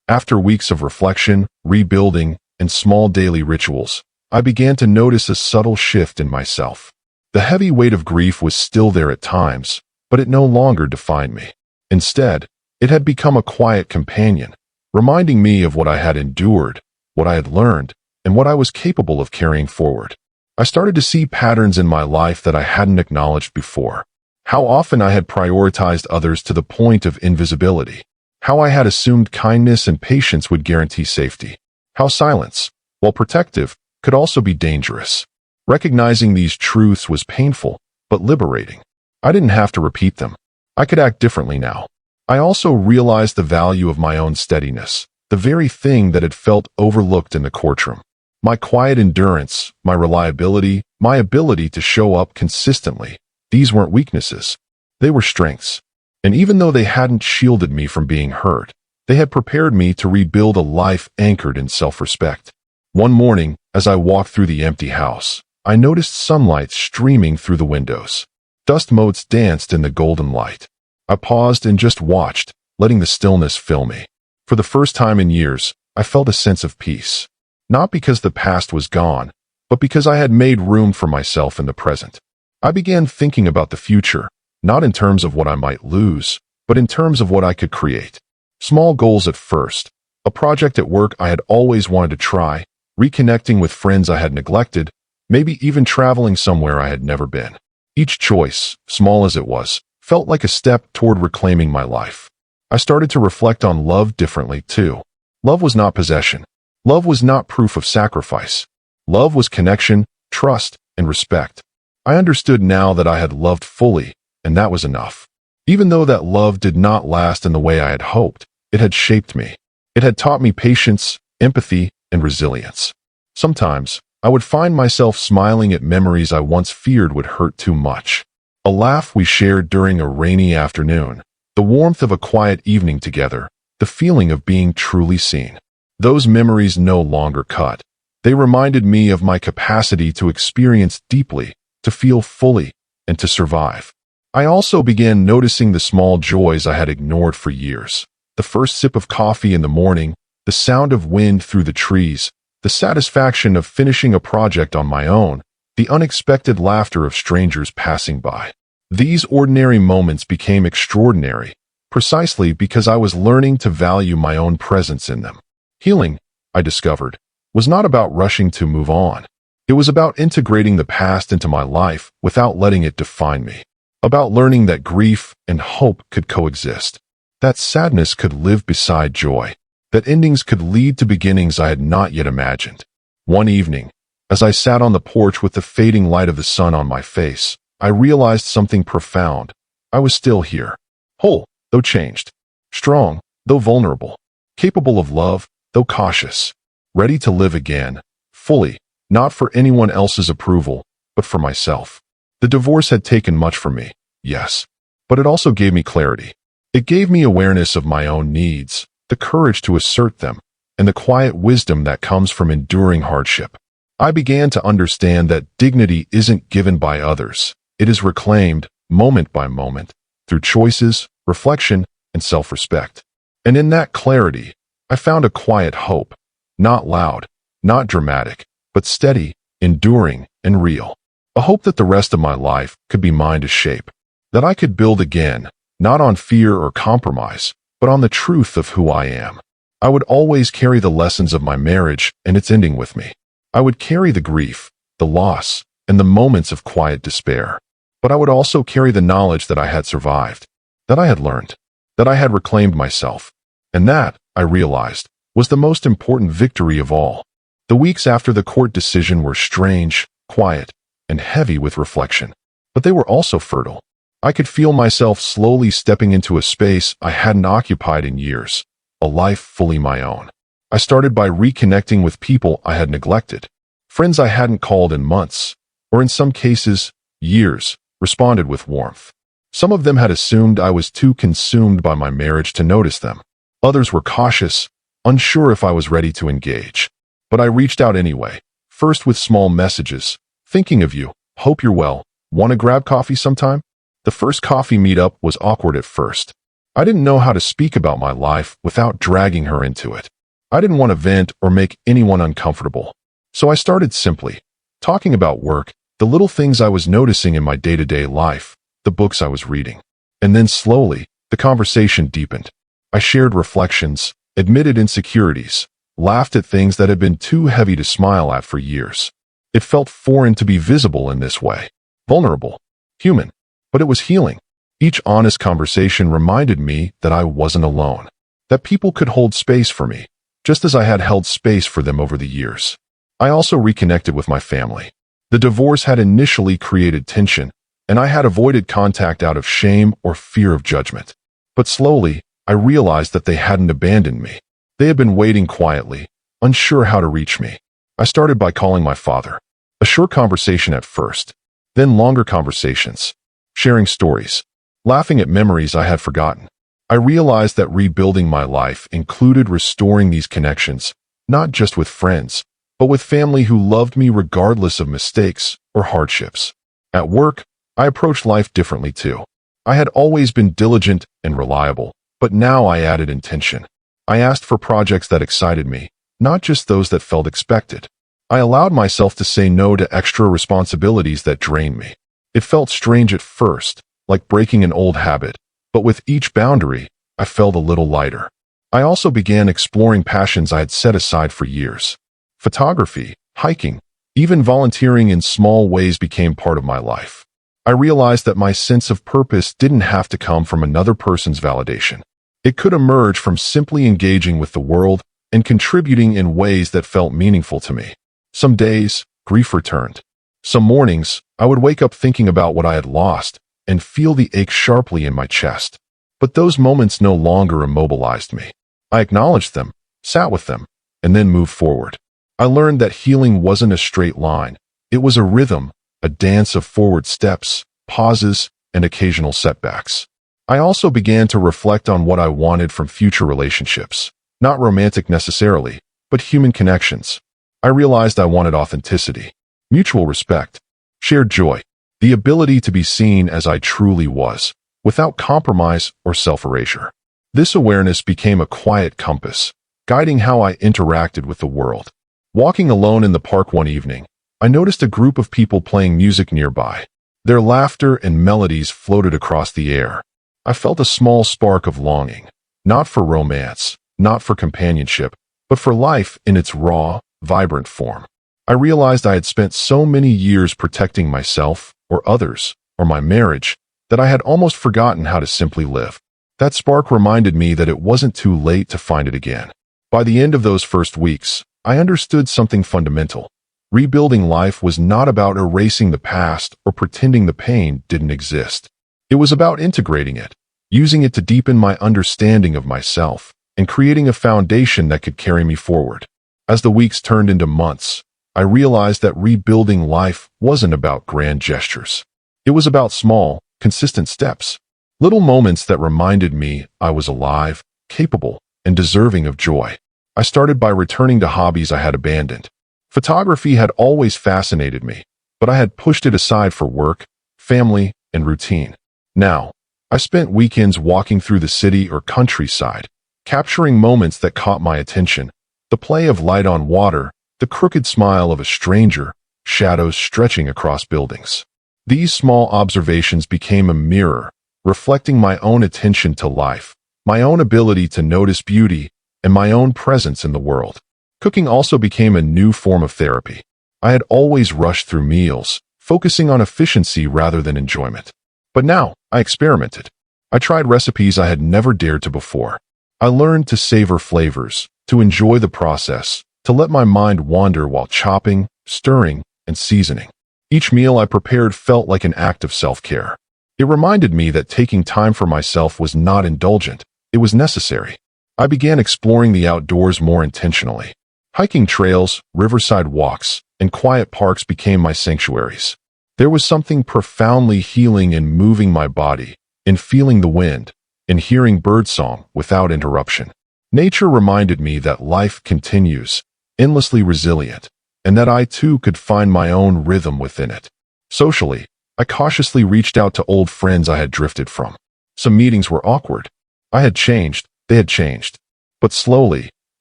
After weeks of reflection, rebuilding, and small daily rituals, I began to notice a subtle shift in myself. The heavy weight of grief was still there at times, but it no longer defined me. Instead, it had become a quiet companion, reminding me of what I had endured, what I had learned, and what I was capable of carrying forward. I started to see patterns in my life that I hadn't acknowledged before. How often I had prioritized others to the point of invisibility. How I had assumed kindness and patience would guarantee safety. How silence, while protective, could also be dangerous. Recognizing these truths was painful, but liberating. I didn't have to repeat them. I could act differently now. I also realized the value of my own steadiness, the very thing that had felt overlooked in the courtroom. My quiet endurance, my reliability, my ability to show up consistently, these weren't weaknesses. They were strengths. And even though they hadn't shielded me from being hurt, they had prepared me to rebuild a life anchored in self-respect. One morning, as I walked through the empty house, I noticed sunlight streaming through the windows. Dust motes danced in the golden light. I paused and just watched, letting the stillness fill me. For the first time in years, I felt a sense of peace. Not because the past was gone, but because I had made room for myself in the present. I began thinking about the future, not in terms of what I might lose, but in terms of what I could create. Small goals at first, a project at work I had always wanted to try, reconnecting with friends I had neglected, maybe even traveling somewhere I had never been. Each choice, small as it was, felt like a step toward reclaiming my life. I started to reflect on love differently, too. Love was not possession. Love was not proof of sacrifice. Love was connection, trust, and respect. I understood now that I had loved fully, and that was enough. Even though that love did not last in the way I had hoped, it had shaped me. It had taught me patience, empathy, and resilience. Sometimes, I would find myself smiling at memories I once feared would hurt too much. A laugh we shared during a rainy afternoon, the warmth of a quiet evening together, the feeling of being truly seen. Those memories no longer cut. They reminded me of my capacity to experience deeply, to feel fully, and to survive. I also began noticing the small joys I had ignored for years. The first sip of coffee in the morning, the sound of wind through the trees, the satisfaction of finishing a project on my own, the unexpected laughter of strangers passing by. These ordinary moments became extraordinary, precisely because I was learning to value my own presence in them. Healing, I discovered, was not about rushing to move on. It was about integrating the past into my life without letting it define me. About learning that grief and hope could coexist. That sadness could live beside joy. That endings could lead to beginnings I had not yet imagined. One evening, as I sat on the porch with the fading light of the sun on my face, I realized something profound. I was still here. Whole, though changed. Strong, though vulnerable. Capable of love, though cautious. Ready to live again, fully, not for anyone else's approval, but for myself. The divorce had taken much from me, yes, but it also gave me clarity. It gave me awareness of my own needs, the courage to assert them, and the quiet wisdom that comes from enduring hardship. I began to understand that dignity isn't given by others. It is reclaimed, moment by moment, through choices, reflection, and self-respect. And in that clarity, I found a quiet hope, not loud, not dramatic, but steady, enduring, and real. A hope that the rest of my life could be mine to shape, that I could build again, not on fear or compromise, but on the truth of who I am. I would always carry the lessons of my marriage and its ending with me. I would carry the grief, the loss, and the moments of quiet despair. But I would also carry the knowledge that I had survived, that I had learned, that I had reclaimed myself. And that, I realized, was the most important victory of all. The weeks after the court decision were strange, quiet, and heavy with reflection. But they were also fertile. I could feel myself slowly stepping into a space I hadn't occupied in years, a life fully my own. I started by reconnecting with people I had neglected. Friends I hadn't called in months, or in some cases, years, responded with warmth. Some of them had assumed I was too consumed by my marriage to notice them. Others were cautious, unsure if I was ready to engage. But I reached out anyway, first with small messages. Thinking of you, hope you're well, want to grab coffee sometime? The first coffee meetup was awkward at first. I didn't know how to speak about my life without dragging her into it. I didn't want to vent or make anyone uncomfortable. So I started simply, talking about work, the little things I was noticing in my day-to-day life, the books I was reading. And then slowly, the conversation deepened. I shared reflections, admitted insecurities, laughed at things that had been too heavy to smile at for years. It felt foreign to be visible in this way. Vulnerable. Human. But it was healing. Each honest conversation reminded me that I wasn't alone. That people could hold space for me, just as I had held space for them over the years. I also reconnected with my family. The divorce had initially created tension, and I had avoided contact out of shame or fear of judgment. But slowly, I realized that they hadn't abandoned me. They had been waiting quietly, unsure how to reach me. I started by calling my father. A short conversation at first, then longer conversations, sharing stories, laughing at memories I had forgotten. I realized that rebuilding my life included restoring these connections, not just with friends, but with family who loved me regardless of mistakes or hardships. At work, I approached life differently too. I had always been diligent and reliable, but now I added intention. I asked for projects that excited me, not just those that felt expected. I allowed myself to say no to extra responsibilities that drained me. It felt strange at first, like breaking an old habit, but with each boundary, I felt a little lighter. I also began exploring passions I had set aside for years. Photography, hiking, even volunteering in small ways became part of my life. I realized that my sense of purpose didn't have to come from another person's validation. It could emerge from simply engaging with the world and contributing in ways that felt meaningful to me. Some days, grief returned. Some mornings, I would wake up thinking about what I had lost and feel the ache sharply in my chest. But those moments no longer immobilized me. I acknowledged them, sat with them, and then moved forward. I learned that healing wasn't a straight line. It was a rhythm, a dance of forward steps, pauses, and occasional setbacks. I also began to reflect on what I wanted from future relationships. Not romantic necessarily, but human connections. I realized I wanted authenticity, mutual respect, shared joy, the ability to be seen as I truly was, without compromise or self-erasure. This awareness became a quiet compass, guiding how I interacted with the world. Walking alone in the park one evening, I noticed a group of people playing music nearby. Their laughter and melodies floated across the air. I felt a small spark of longing, not for romance, not for companionship, but for life in its raw, vibrant form. I realized I had spent so many years protecting myself, or others, or my marriage, that I had almost forgotten how to simply live. That spark reminded me that it wasn't too late to find it again. By the end of those first weeks, I understood something fundamental. Rebuilding life was not about erasing the past or pretending the pain didn't exist. It was about integrating it, using it to deepen my understanding of myself, and creating a foundation that could carry me forward. As the weeks turned into months, I realized that rebuilding life wasn't about grand gestures. It was about small, consistent steps, little moments that reminded me I was alive, capable, and deserving of joy. I started by returning to hobbies I had abandoned. Photography had always fascinated me, but I had pushed it aside for work, family, and routine. Now, I spent weekends walking through the city or countryside, capturing moments that caught my attention, the play of light on water, the crooked smile of a stranger, shadows stretching across buildings. These small observations became a mirror, reflecting my own attention to life, my own ability to notice beauty, and my own presence in the world. Cooking also became a new form of therapy. I had always rushed through meals, focusing on efficiency rather than enjoyment. But now, I experimented. I tried recipes I had never dared to before. I learned to savor flavors, to enjoy the process, to let my mind wander while chopping, stirring, and seasoning. Each meal I prepared felt like an act of self-care. It reminded me that taking time for myself was not indulgent, it was necessary. I began exploring the outdoors more intentionally. Hiking trails, riverside walks, and quiet parks became my sanctuaries. There was something profoundly healing in moving my body, in feeling the wind, in hearing birdsong without interruption. Nature reminded me that life continues, endlessly resilient, and that I too could find my own rhythm within it. Socially, I cautiously reached out to old friends I had drifted from. Some meetings were awkward. I had changed, they had changed. But slowly,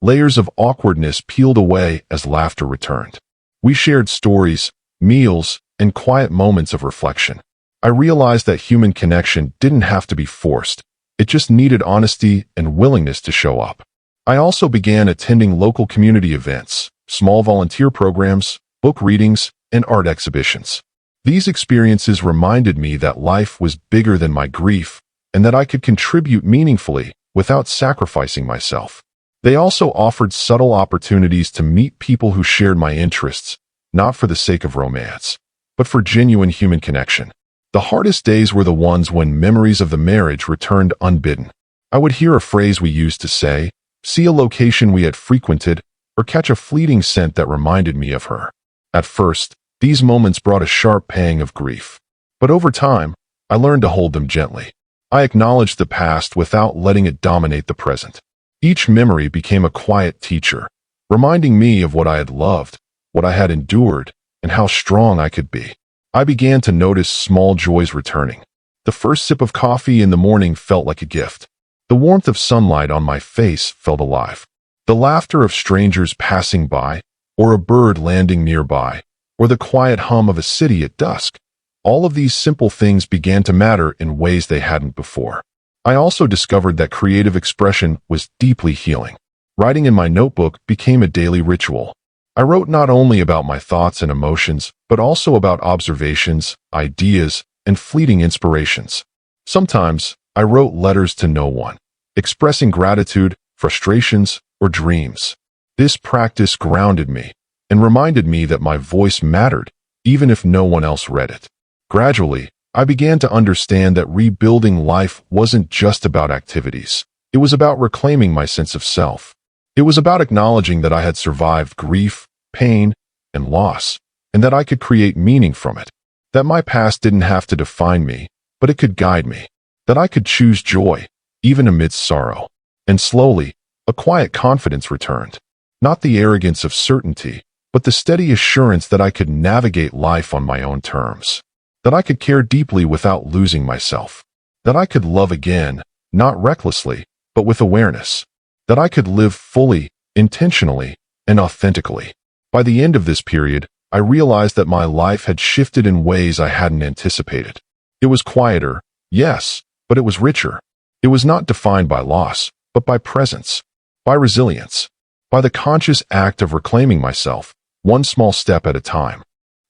layers of awkwardness peeled away as laughter returned. We shared stories, meals, and quiet moments of reflection. I realized that human connection didn't have to be forced. It just needed honesty and willingness to show up. I also began attending local community events, small volunteer programs, book readings, and art exhibitions. These experiences reminded me that life was bigger than my grief and that I could contribute meaningfully without sacrificing myself. They also offered subtle opportunities to meet people who shared my interests, not for the sake of romance, but for genuine human connection. The hardest days were the ones when memories of the marriage returned unbidden. I would hear a phrase we used to say, see a location we had frequented, or catch a fleeting scent that reminded me of her. At first, these moments brought a sharp pang of grief. But over time, I learned to hold them gently. I acknowledged the past without letting it dominate the present. Each memory became a quiet teacher, reminding me of what I had loved, what I had endured, and how strong I could be. I began to notice small joys returning. The first sip of coffee in the morning felt like a gift. The warmth of sunlight on my face felt alive. The laughter of strangers passing by, or a bird landing nearby, or the quiet hum of a city at dusk. all of these simple things began to matter in ways they hadn't before. I also discovered that creative expression was deeply healing. Writing in my notebook became a daily ritual. I wrote not only about my thoughts and emotions, but also about observations, ideas, and fleeting inspirations. Sometimes, I wrote letters to no one, expressing gratitude, frustrations, or dreams. This practice grounded me and reminded me that my voice mattered, even if no one else read it. Gradually, I began to understand that rebuilding life wasn't just about activities. It was about reclaiming my sense of self. It was about acknowledging that I had survived grief, pain, and loss, and that I could create meaning from it. That my past didn't have to define me, but it could guide me. That I could choose joy, even amidst sorrow. And slowly, a quiet confidence returned. Not the arrogance of certainty, but the steady assurance that I could navigate life on my own terms. That I could care deeply without losing myself. That I could love again, not recklessly, but with awareness. That I could live fully, intentionally, and authentically. By the end of this period, I realized that my life had shifted in ways I hadn't anticipated. It was quieter, yes, but it was richer. It was not defined by loss, but by presence, by resilience, by the conscious act of reclaiming myself, one small step at a time.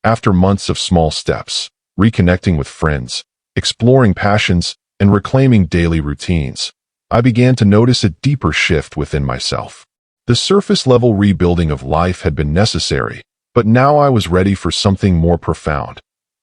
After months of small steps, reconnecting with friends, exploring passions, and reclaiming daily routines, I began to notice a deeper shift within myself. The surface-level rebuilding of life had been necessary, but now I was ready for something more profound,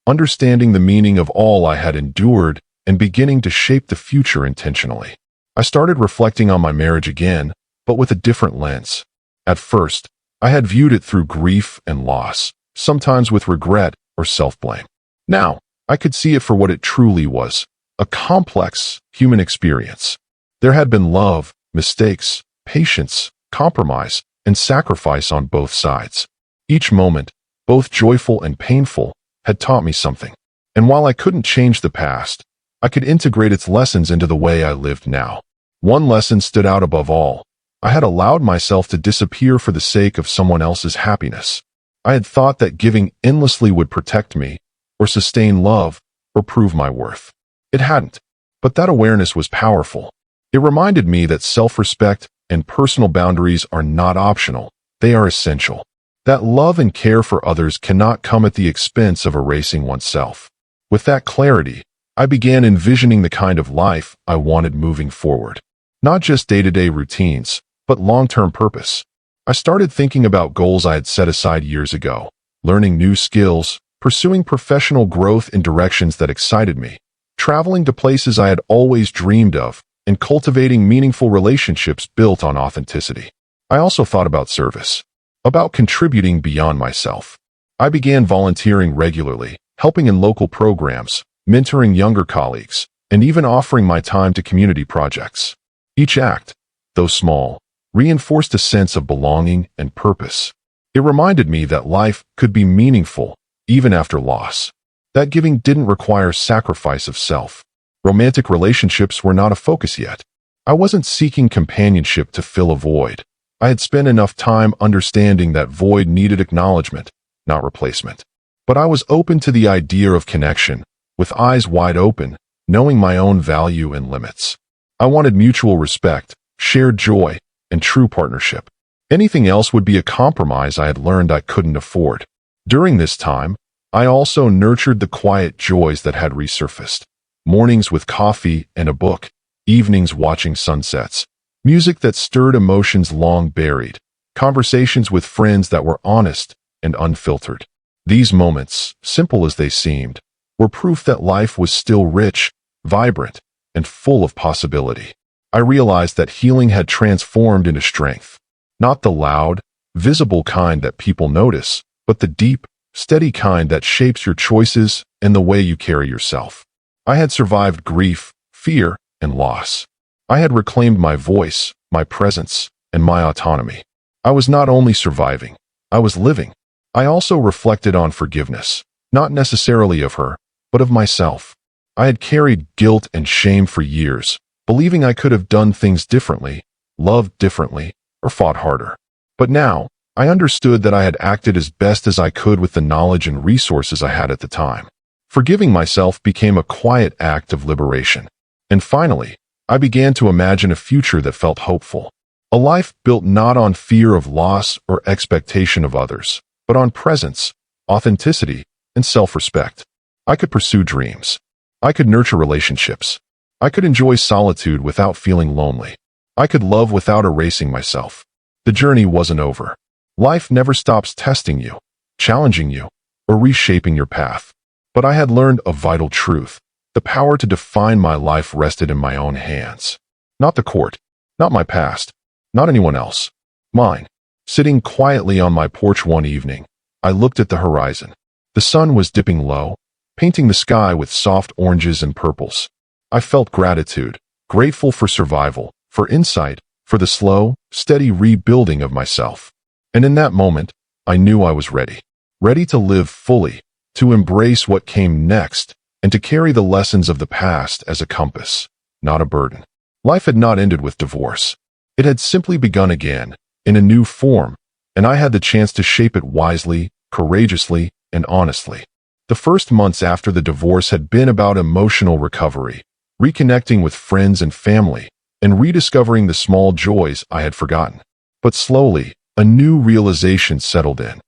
understanding the meaning of all I had endured and beginning to shape the future intentionally. I started reflecting on my marriage again, but with a different lens. At first, I had viewed it through grief and loss, sometimes with regret or self-blame. Now, I could see it for what it truly was, a complex human experience. There had been love, mistakes, patience, compromise, and sacrifice on both sides. Each moment, both joyful and painful, had taught me something. And while I couldn't change the past, I could integrate its lessons into the way I lived now. One lesson stood out above all. I had allowed myself to disappear for the sake of someone else's happiness. I had thought that giving endlessly would protect me, or sustain love, or prove my worth. It hadn't, but that awareness was powerful. It reminded me that self-respect and personal boundaries are not optional, they are essential. That love and care for others cannot come at the expense of erasing oneself. With that clarity, I began envisioning the kind of life I wanted moving forward. Not just day-to-day routines, but long-term purpose. I started thinking about goals I had set aside years ago, learning new skills, pursuing professional growth in directions that excited me, traveling to places I had always dreamed of, and cultivating meaningful relationships built on authenticity. I also thought about service, about contributing beyond myself. I began volunteering regularly, helping in local programs, mentoring younger colleagues, and even offering my time to community projects. Each act, though small, reinforced a sense of belonging and purpose. It reminded me that life could be meaningful, even after loss. That giving didn't require sacrifice of self. Romantic relationships were not a focus yet. I wasn't seeking companionship to fill a void. I had spent enough time understanding that void needed acknowledgement, not replacement. But I was open to the idea of connection, with eyes wide open, knowing my own value and limits. I wanted mutual respect, shared joy, and true partnership. Anything else would be a compromise I had learned I couldn't afford. During this time, I also nurtured the quiet joys that had resurfaced. Mornings with coffee and a book, evenings watching sunsets, music that stirred emotions long buried, conversations with friends that were honest and unfiltered. These moments, simple as they seemed, were proof that life was still rich, vibrant, and full of possibility. I realized that healing had transformed into strength, not the loud, visible kind that people notice, but the deep, steady kind that shapes your choices and the way you carry yourself. I had survived grief, fear, and loss. I had reclaimed my voice, my presence, and my autonomy. I was not only surviving, I was living. I also reflected on forgiveness, not necessarily of her, but of myself. I had carried guilt and shame for years, believing I could have done things differently, loved differently, or fought harder. But now, I understood that I had acted as best as I could with the knowledge and resources I had at the time. Forgiving myself became a quiet act of liberation. And finally, I began to imagine a future that felt hopeful. A life built not on fear of loss or expectation of others, but on presence, authenticity, and self-respect. I could pursue dreams. I could nurture relationships. I could enjoy solitude without feeling lonely. I could love without erasing myself. The journey wasn't over. Life never stops testing you, challenging you, or reshaping your path. But I had learned a vital truth. The power to define my life rested in my own hands. Not the court, not my past, not anyone else. Mine. Sitting quietly on my porch one evening, I looked at the horizon. The sun was dipping low, painting the sky with soft oranges and purples. I felt gratitude, grateful for survival, for insight, for the slow, steady rebuilding of myself. And in that moment, I knew I was ready. Ready to live fully, to embrace what came next, and to carry the lessons of the past as a compass, not a burden. Life had not ended with divorce. It had simply begun again, in a new form, and I had the chance to shape it wisely, courageously, and honestly. The first months after the divorce had been about emotional recovery, reconnecting with friends and family, and rediscovering the small joys I had forgotten. But slowly, a new realization settled in.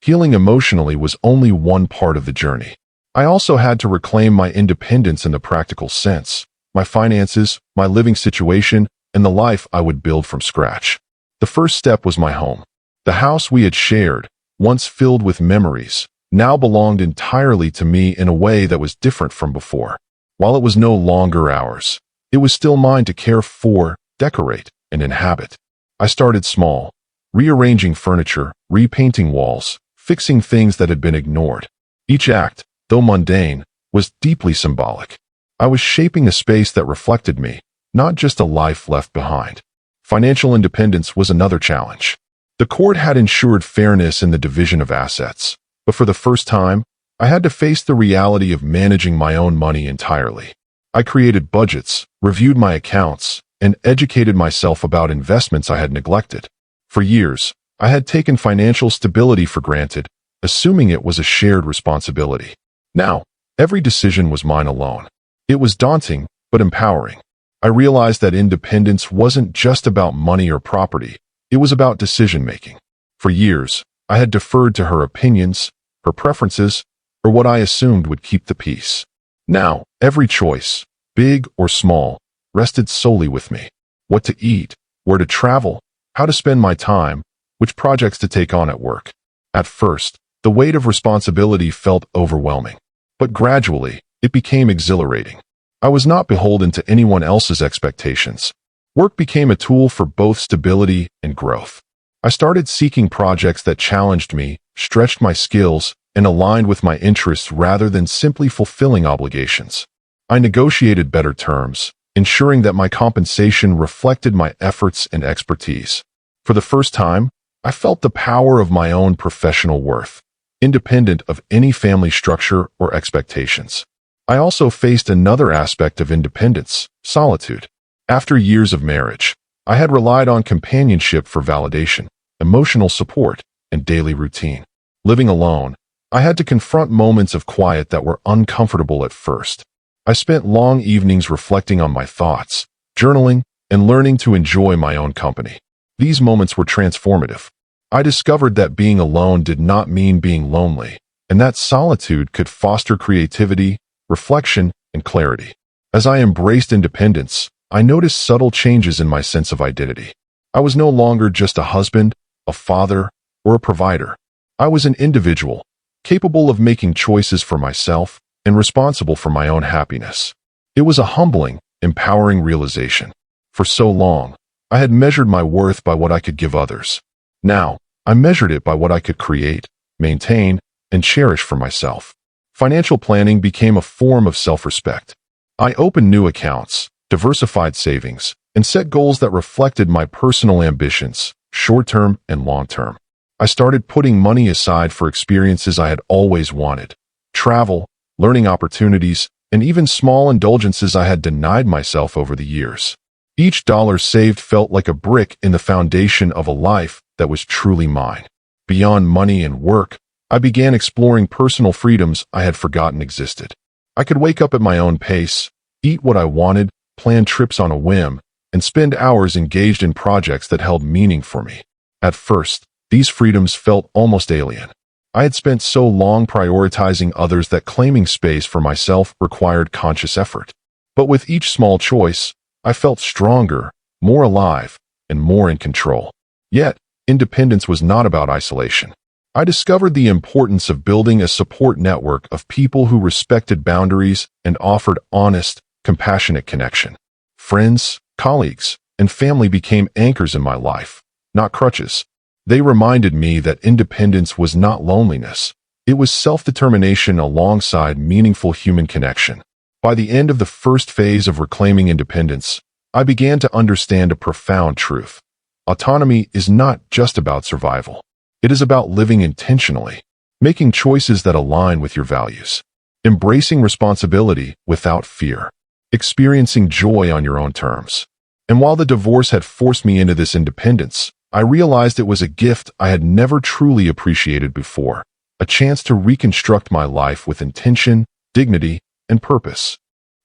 Healing emotionally was only one part of the journey. I also had to reclaim my independence in the practical sense, my finances, my living situation, and the life I would build from scratch. The first step was my home. The house we had shared, once filled with memories, now belonged entirely to me in a way that was different from before. While it was no longer ours, it was still mine to care for, decorate, and inhabit. I started small, rearranging furniture, repainting walls, fixing things that had been ignored. Each act, though mundane, was deeply symbolic. I was shaping a space that reflected me, not just a life left behind. Financial independence was another challenge. The court had ensured fairness in the division of assets, but for the first time, I had to face the reality of managing my own money entirely. I created budgets, reviewed my accounts, and educated myself about investments I had neglected. For years, I had taken financial stability for granted, assuming it was a shared responsibility. Now, every decision was mine alone. It was daunting, but empowering. I realized that independence wasn't just about money or property. It was about decision-making. For years, I had deferred to her opinions, her preferences, or what I assumed would keep the peace. Now, every choice, big or small, rested solely with me. What to eat, where to travel, how to spend my time, which projects to take on at work. At first, the weight of responsibility felt overwhelming. But gradually, it became exhilarating. I was not beholden to anyone else's expectations. Work became a tool for both stability and growth. I started seeking projects that challenged me, stretched my skills, and aligned with my interests rather than simply fulfilling obligations. I negotiated better terms, ensuring that my compensation reflected my efforts and expertise. For the first time, I felt the power of my own professional worth, independent of any family structure or expectations. I also faced another aspect of independence, solitude. After years of marriage, I had relied on companionship for validation, emotional support, and daily routine. Living alone, I had to confront moments of quiet that were uncomfortable at first. I spent long evenings reflecting on my thoughts, journaling, and learning to enjoy my own company. These moments were transformative. I discovered that being alone did not mean being lonely, and that solitude could foster creativity, reflection, and clarity. As I embraced independence, I noticed subtle changes in my sense of identity. I was no longer just a husband, a father, or a provider. I was an individual, capable of making choices for myself and responsible for my own happiness. It was a humbling, empowering realization. For so long, I had measured my worth by what I could give others. Now, I measured it by what I could create, maintain, and cherish for myself. Financial planning became a form of self-respect. I opened new accounts, diversified savings, and set goals that reflected my personal ambitions, short-term and long-term. I started putting money aside for experiences I had always wanted: travel, learning opportunities, and even small indulgences I had denied myself over the years. Each dollar saved felt like a brick in the foundation of a life that was truly mine. Beyond money and work, I began exploring personal freedoms I had forgotten existed. I could wake up at my own pace, eat what I wanted, plan trips on a whim, and spend hours engaged in projects that held meaning for me. At first, these freedoms felt almost alien. I had spent so long prioritizing others that claiming space for myself required conscious effort. But with each small choice, I felt stronger, more alive, and more in control. Yet, independence was not about isolation. I discovered the importance of building a support network of people who respected boundaries and offered honest, compassionate connection. Friends, colleagues, and family became anchors in my life, not crutches. They reminded me that independence was not loneliness. It was self-determination alongside meaningful human connection. By the end of the first phase of reclaiming independence, I began to understand a profound truth. Autonomy is not just about survival. It is about living intentionally, making choices that align with your values, embracing responsibility without fear, experiencing joy on your own terms. And while the divorce had forced me into this independence, I realized it was a gift I had never truly appreciated before, a chance to reconstruct my life with intention, dignity, and purpose.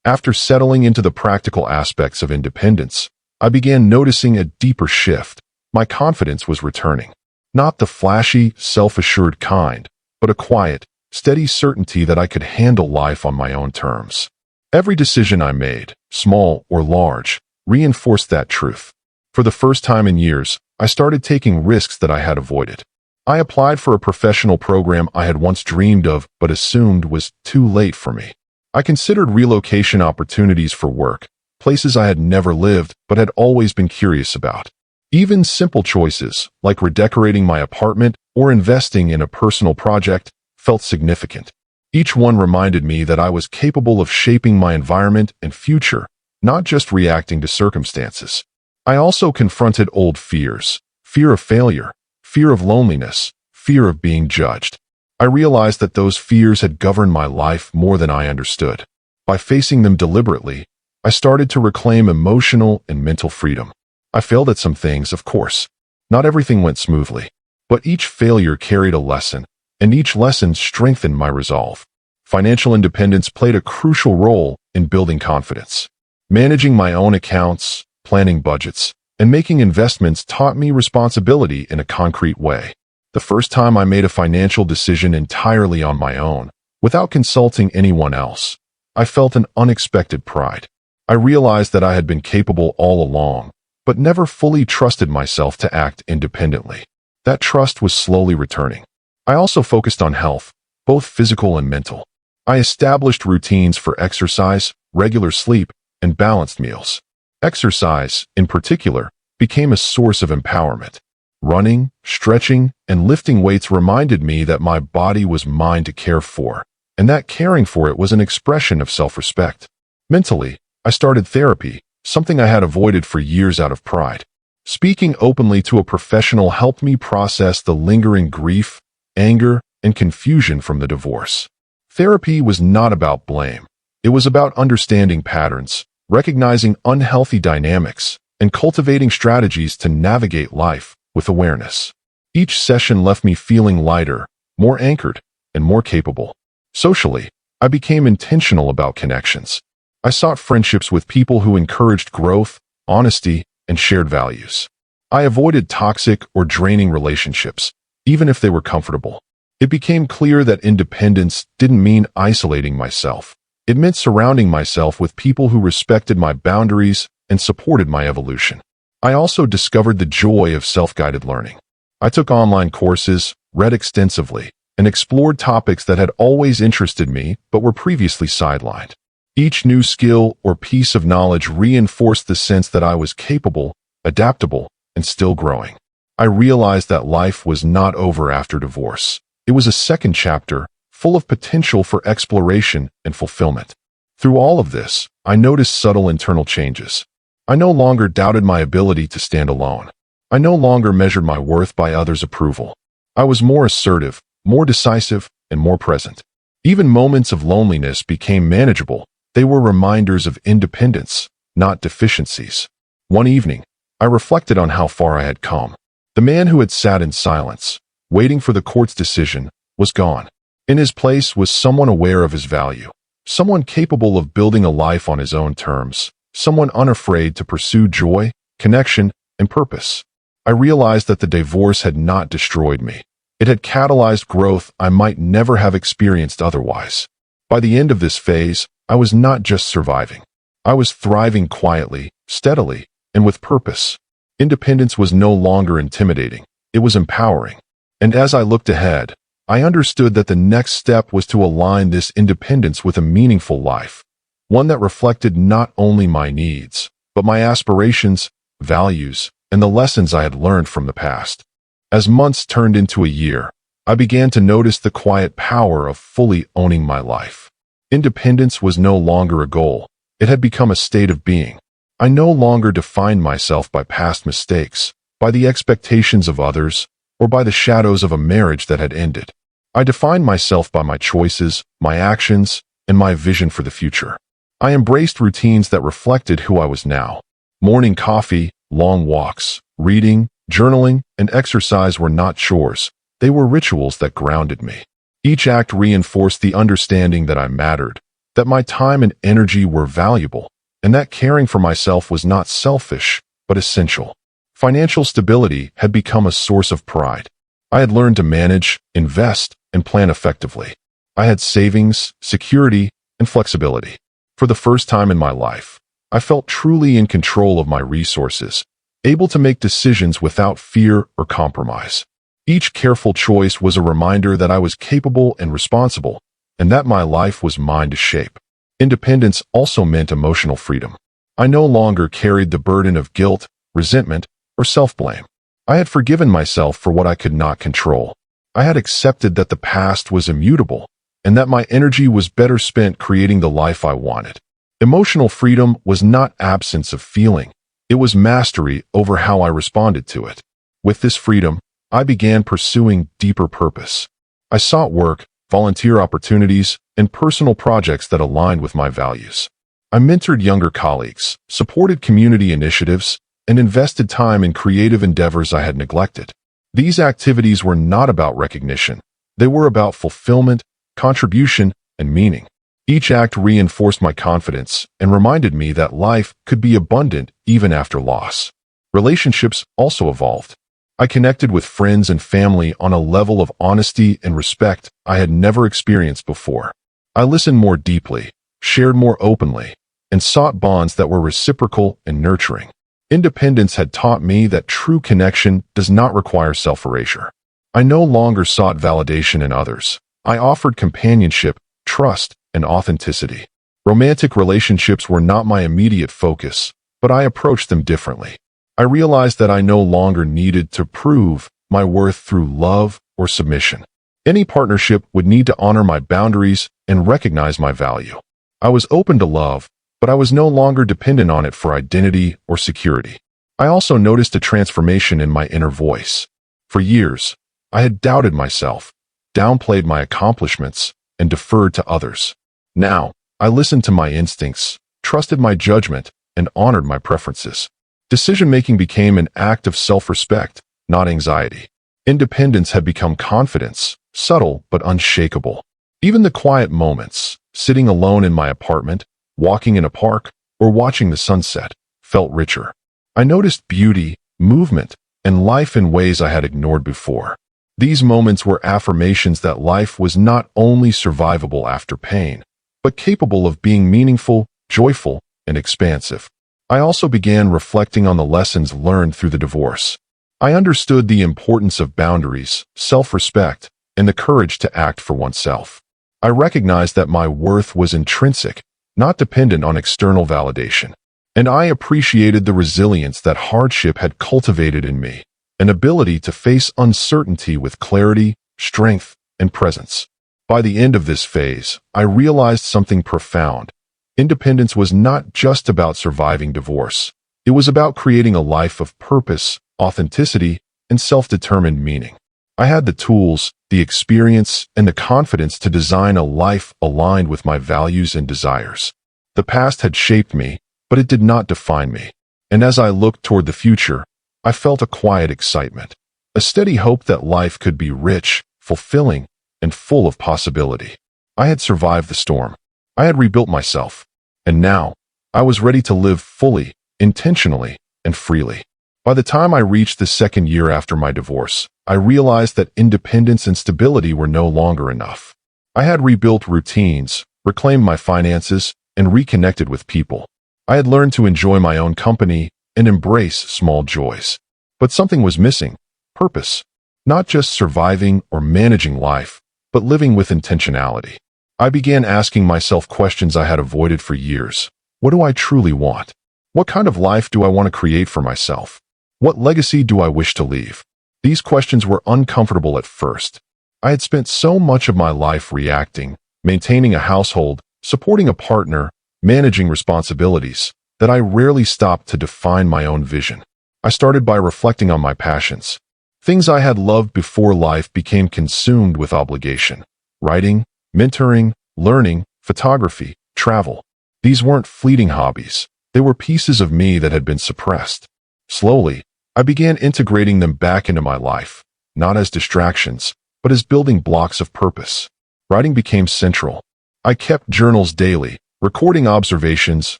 After settling into the practical aspects of independence, I began noticing a deeper shift. My confidence was returning. Not the flashy, self-assured kind, but a quiet, steady certainty that I could handle life on my own terms. Every decision I made, small or large, reinforced that truth. For the first time in years, I started taking risks that I had avoided. I applied for a professional program I had once dreamed of but assumed was too late for me. I considered relocation opportunities for work, places I had never lived but had always been curious about. Even simple choices, like redecorating my apartment or investing in a personal project, felt significant. Each one reminded me that I was capable of shaping my environment and future, not just reacting to circumstances. I also confronted old fears: fear of failure, fear of loneliness, fear of being judged. I realized that those fears had governed my life more than I understood. By facing them deliberately, I started to reclaim emotional and mental freedom. I failed at some things, of course. Not everything went smoothly. But each failure carried a lesson, and each lesson strengthened my resolve. Financial independence played a crucial role in building confidence. Managing my own accounts, planning budgets, and making investments taught me responsibility in a concrete way. The first time I made a financial decision entirely on my own, without consulting anyone else, I felt an unexpected pride. I realized that I had been capable all along, but never fully trusted myself to act independently. That trust was slowly returning. I also focused on health, both physical and mental. I established routines for exercise, regular sleep, and balanced meals. Exercise, in particular, became a source of empowerment. Running, stretching, and lifting weights reminded me that my body was mine to care for, and that caring for it was an expression of self-respect. Mentally, I started therapy, something I had avoided for years out of pride. Speaking openly to a professional helped me process the lingering grief, anger, and confusion from the divorce. Therapy was not about blame. It was about understanding patterns, recognizing unhealthy dynamics, and cultivating strategies to navigate life with awareness. Each session left me feeling lighter, more anchored, and more capable. Socially, I became intentional about connections. I sought friendships with people who encouraged growth, honesty, and shared values. I avoided toxic or draining relationships, even if they were comfortable. It became clear that independence didn't mean isolating myself. It meant surrounding myself with people who respected my boundaries and supported my evolution. I also discovered the joy of self-guided learning. I took online courses, read extensively, and explored topics that had always interested me but were previously sidelined. Each new skill or piece of knowledge reinforced the sense that I was capable, adaptable, and still growing. I realized that life was not over after divorce. It was a second chapter, full of potential for exploration and fulfillment. Through all of this, I noticed subtle internal changes. I no longer doubted my ability to stand alone. I no longer measured my worth by others' approval. I was more assertive, more decisive, and more present. Even moments of loneliness became manageable. They were reminders of independence, not deficiencies. One evening, I reflected on how far I had come. The man who had sat in silence, waiting for the court's decision, was gone. In his place was someone aware of his value, someone capable of building a life on his own terms, someone unafraid to pursue joy, connection, and purpose. I realized that the divorce had not destroyed me. It had catalyzed growth I might never have experienced otherwise. By the end of this phase, I was not just surviving. I was thriving quietly, steadily, and with purpose. Independence was no longer intimidating. It was empowering. And as I looked ahead, I understood that the next step was to align this independence with a meaningful life, one that reflected not only my needs, but my aspirations, values, and the lessons I had learned from the past. As months turned into a year, I began to notice the quiet power of fully owning my life. Independence was no longer a goal. It had become a state of being. I no longer defined myself by past mistakes, by the expectations of others, or by the shadows of a marriage that had ended. I defined myself by my choices, my actions, and my vision for the future. I embraced routines that reflected who I was now. Morning coffee, long walks, reading, journaling, and exercise were not chores. They were rituals that grounded me. Each act reinforced the understanding that I mattered, that my time and energy were valuable, and that caring for myself was not selfish, but essential. Financial stability had become a source of pride. I had learned to manage, invest, and plan effectively. I had savings, security, and flexibility. For the first time in my life, I felt truly in control of my resources, able to make decisions without fear or compromise. Each careful choice was a reminder that I was capable and responsible, and that my life was mine to shape. Independence also meant emotional freedom. I no longer carried the burden of guilt, resentment, or self-blame. I had forgiven myself for what I could not control. I had accepted that the past was immutable, and that my energy was better spent creating the life I wanted. Emotional freedom was not absence of feeling. It was mastery over how I responded to it. With this freedom, I began pursuing deeper purpose. I sought work, volunteer opportunities, and personal projects that aligned with my values. I mentored younger colleagues, supported community initiatives, and invested time in creative endeavors I had neglected. These activities were not about recognition. They were about fulfillment, contribution, and meaning. Each act reinforced my confidence and reminded me that life could be abundant even after loss. Relationships also evolved. I connected with friends and family on a level of honesty and respect I had never experienced before. I listened more deeply, shared more openly, and sought bonds that were reciprocal and nurturing. Independence had taught me that true connection does not require self-erasure. I no longer sought validation in others. I offered companionship, trust, and authenticity. Romantic relationships were not my immediate focus, but I approached them differently. I realized that I no longer needed to prove my worth through love or submission. Any partnership would need to honor my boundaries and recognize my value. I was open to love, but I was no longer dependent on it for identity or security. I also noticed a transformation in my inner voice. For years, I had doubted myself, downplayed my accomplishments, and deferred to others. Now, I listened to my instincts, trusted my judgment, and honored my preferences. Decision-making became an act of self-respect, not anxiety. Independence had become confidence, subtle but unshakable. Even the quiet moments, sitting alone in my apartment, walking in a park, or watching the sunset, felt richer. I noticed beauty, movement, and life in ways I had ignored before. These moments were affirmations that life was not only survivable after pain, but capable of being meaningful, joyful, and expansive. I also began reflecting on the lessons learned through the divorce. I understood the importance of boundaries, self-respect, and the courage to act for oneself. I recognized that my worth was intrinsic, not dependent on external validation. And I appreciated the resilience that hardship had cultivated in me, an ability to face uncertainty with clarity, strength, and presence. By the end of this phase, I realized something profound. Independence was not just about surviving divorce. It was about creating a life of purpose, authenticity, and self-determined meaning. I had the tools, the experience, and the confidence to design a life aligned with my values and desires. The past had shaped me, but it did not define me. And as I looked toward the future, I felt a quiet excitement, a steady hope that life could be rich, fulfilling, and full of possibility. I had survived the storm. I had rebuilt myself. And now, I was ready to live fully, intentionally, and freely. By the time I reached the second year after my divorce, I realized that independence and stability were no longer enough. I had rebuilt routines, reclaimed my finances, and reconnected with people. I had learned to enjoy my own company and embrace small joys. But something was missing: purpose. Not just surviving or managing life, but living with intentionality. I began asking myself questions I had avoided for years. What do I truly want? What kind of life do I want to create for myself? What legacy do I wish to leave? These questions were uncomfortable at first. I had spent so much of my life reacting, maintaining a household, supporting a partner, managing responsibilities, that I rarely stopped to define my own vision. I started by reflecting on my passions. Things I had loved before life became consumed with obligation. Writing, mentoring, learning, photography, travel. These weren't fleeting hobbies. They were pieces of me that had been suppressed. Slowly, I began integrating them back into my life, not as distractions, but as building blocks of purpose. Writing became central. I kept journals daily, recording observations,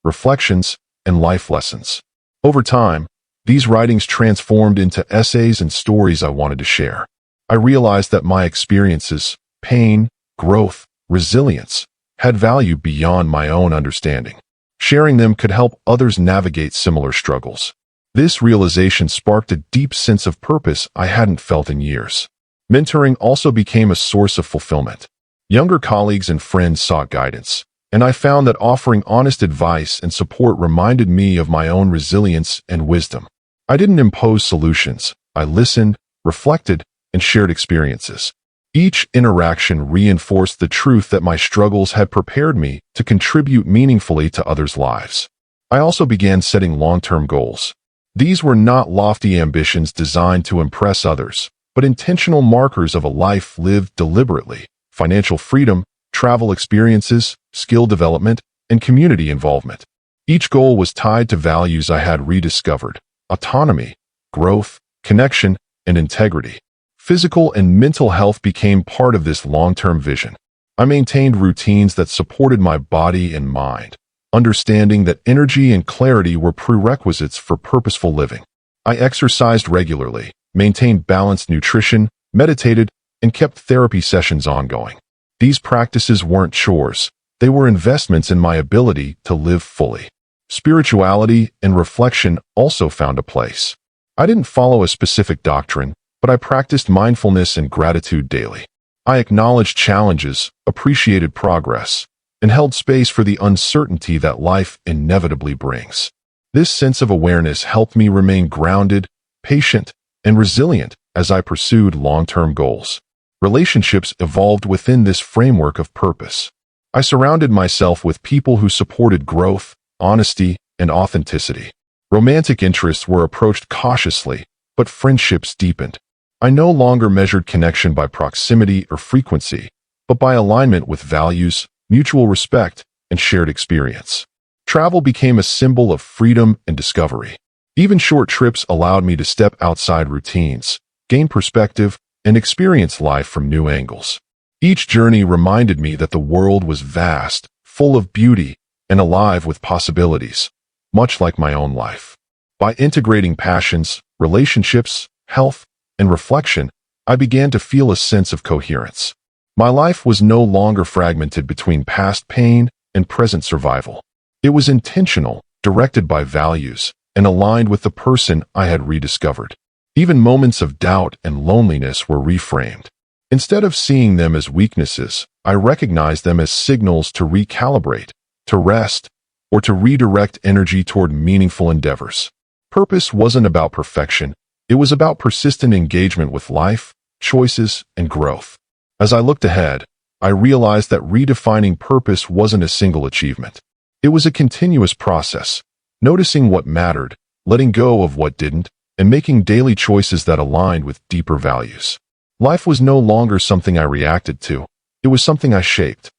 reflections, and life lessons. Over time, these writings transformed into essays and stories I wanted to share. I realized that my experiences, pain, growth, resilience, had value beyond my own understanding. Sharing them could help others navigate similar struggles. This realization sparked a deep sense of purpose I hadn't felt in years. Mentoring also became a source of fulfillment. Younger colleagues and friends sought guidance, and I found that offering honest advice and support reminded me of my own resilience and wisdom. I didn't impose solutions. I listened, reflected, and shared experiences. Each interaction reinforced the truth that my struggles had prepared me to contribute meaningfully to others' lives. I also began setting long-term goals. These were not lofty ambitions designed to impress others, but intentional markers of a life lived deliberately: financial freedom, travel experiences, skill development, and community involvement. Each goal was tied to values I had rediscovered: autonomy, growth, connection, and integrity. Physical and mental health became part of this long-term vision. I maintained routines that supported my body and mind, understanding that energy and clarity were prerequisites for purposeful living. I exercised regularly, maintained balanced nutrition, meditated, and kept therapy sessions ongoing. These practices weren't chores. They were investments in my ability to live fully. Spirituality and reflection also found a place. I didn't follow a specific doctrine, but I practiced mindfulness and gratitude daily. I acknowledged challenges, appreciated progress, and held space for the uncertainty that life inevitably brings. This sense of awareness helped me remain grounded, patient, and resilient as I pursued long-term goals. Relationships evolved within this framework of purpose. I surrounded myself with people who supported growth, honesty, and authenticity. Romantic interests were approached cautiously, but friendships deepened. I no longer measured connection by proximity or frequency, but by alignment with values, mutual respect, and shared experience. Travel became a symbol of freedom and discovery. Even short trips allowed me to step outside routines, gain perspective, and experience life from new angles. Each journey reminded me that the world was vast, full of beauty, and alive with possibilities, much like my own life. By integrating passions, relationships, health, and reflection, I began to feel a sense of coherence. My life was no longer fragmented between past pain and present survival. It was intentional, directed by values, and aligned with the person I had rediscovered. Even moments of doubt and loneliness were reframed. Instead of seeing them as weaknesses, I recognized them as signals to recalibrate, to rest, or to redirect energy toward meaningful endeavors. Purpose wasn't about perfection. It was about persistent engagement with life, choices, and growth. As I looked ahead, I realized that redefining purpose wasn't a single achievement. It was a continuous process, noticing what mattered, letting go of what didn't, and making daily choices that aligned with deeper values. Life was no longer something I reacted to. It was something I shaped.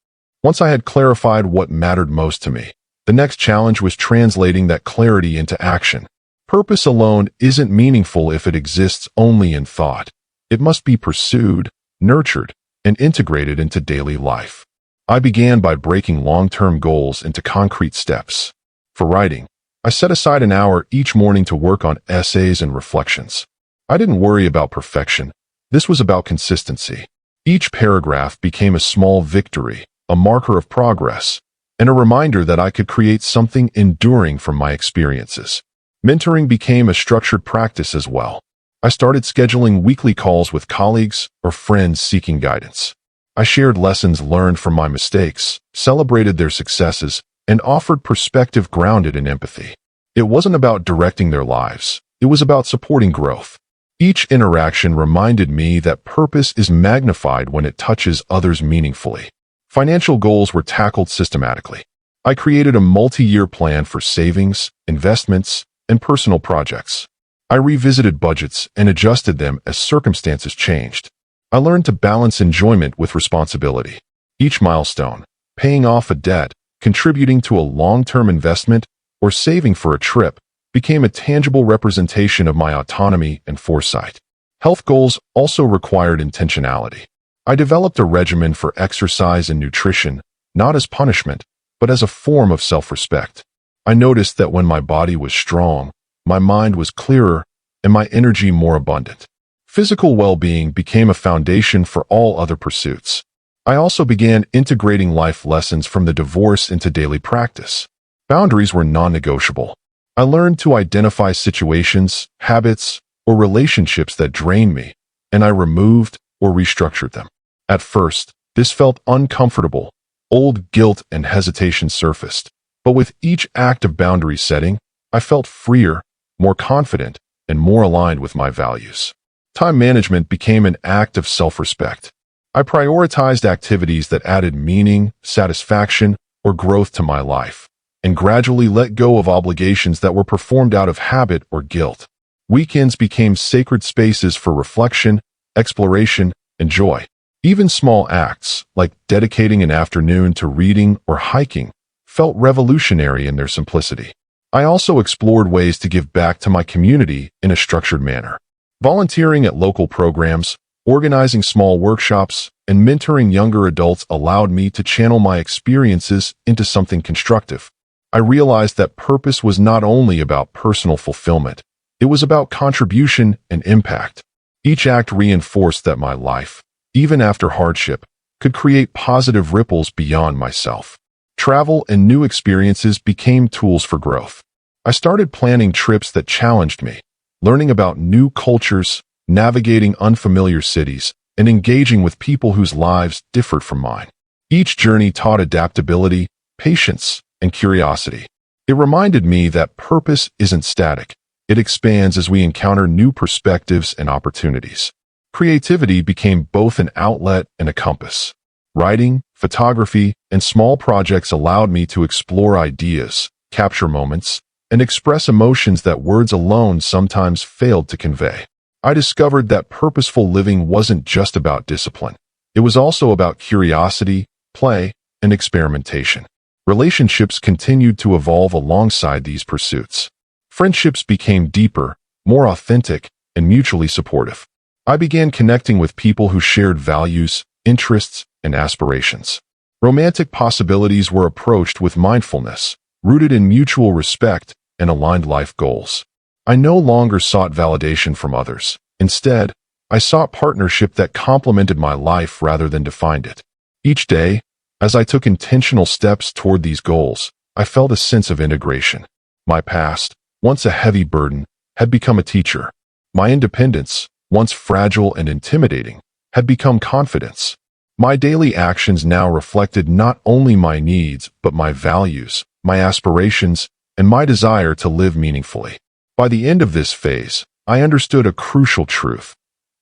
Once I had clarified what mattered most to me, the next challenge was translating that clarity into action. Purpose alone isn't meaningful if it exists only in thought. It must be pursued, nurtured, and integrate it into daily life. I began by breaking long-term goals into concrete steps. For writing, I set aside an hour each morning to work on essays and reflections. I didn't worry about perfection. This was about consistency. Each paragraph became a small victory, a marker of progress, and a reminder that I could create something enduring from my experiences. Mentoring became a structured practice as well. I started scheduling weekly calls with colleagues or friends seeking guidance. I shared lessons learned from my mistakes, celebrated their successes, and offered perspective grounded in empathy. It wasn't about directing their lives. It was about supporting growth. Each interaction reminded me that purpose is magnified when it touches others meaningfully. Financial goals were tackled systematically. I created a multi-year plan for savings, investments, and personal projects. I revisited budgets and adjusted them as circumstances changed. I learned to balance enjoyment with responsibility. Each milestone, paying off a debt, contributing to a long-term investment, or saving for a trip, became a tangible representation of my autonomy and foresight. Health goals also required intentionality. I developed a regimen for exercise and nutrition, not as punishment, but as a form of self-respect. I noticed that when my body was strong, my mind was clearer, and my energy more abundant. Physical well-being became a foundation for all other pursuits. I also began integrating life lessons from the divorce into daily practice. Boundaries were non-negotiable. I learned to identify situations, habits, or relationships that drained me, and I removed or restructured them. At first, this felt uncomfortable. Old guilt and hesitation surfaced. But with each act of boundary setting, I felt freer, more confident, and more aligned with my values. Time management became an act of self-respect. I prioritized activities that added meaning, satisfaction, or growth to my life, and gradually let go of obligations that were performed out of habit or guilt. Weekends became sacred spaces for reflection, exploration, and joy. Even small acts, like dedicating an afternoon to reading or hiking, felt revolutionary in their simplicity. I also explored ways to give back to my community in a structured manner. Volunteering at local programs, organizing small workshops, and mentoring younger adults allowed me to channel my experiences into something constructive. I realized that purpose was not only about personal fulfillment, it was about contribution and impact. Each act reinforced that my life, even after hardship, could create positive ripples beyond myself. Travel and new experiences became tools for growth. I started planning trips that challenged me, learning about new cultures, navigating unfamiliar cities, and engaging with people whose lives differed from mine. Each journey taught adaptability, patience, and curiosity. It reminded me that purpose isn't static. It expands as we encounter new perspectives and opportunities. Creativity became both an outlet and a compass. Writing, photography, and small projects allowed me to explore ideas, capture moments, and express emotions that words alone sometimes failed to convey. I discovered that purposeful living wasn't just about discipline. It was also about curiosity, play, and experimentation. Relationships continued to evolve alongside these pursuits. Friendships became deeper, more authentic, and mutually supportive. I began connecting with people who shared values, interests, and aspirations. Romantic possibilities were approached with mindfulness, rooted in mutual respect and aligned life goals. I no longer sought validation from others. Instead, I sought partnership that complemented my life rather than defined it. Each day, as I took intentional steps toward these goals, I felt a sense of integration. My past, once a heavy burden, had become a teacher. My independence, once fragile and intimidating, had become confidence. My daily actions now reflected not only my needs, but my values, my aspirations, and my desire to live meaningfully. By the end of this phase, I understood a crucial truth.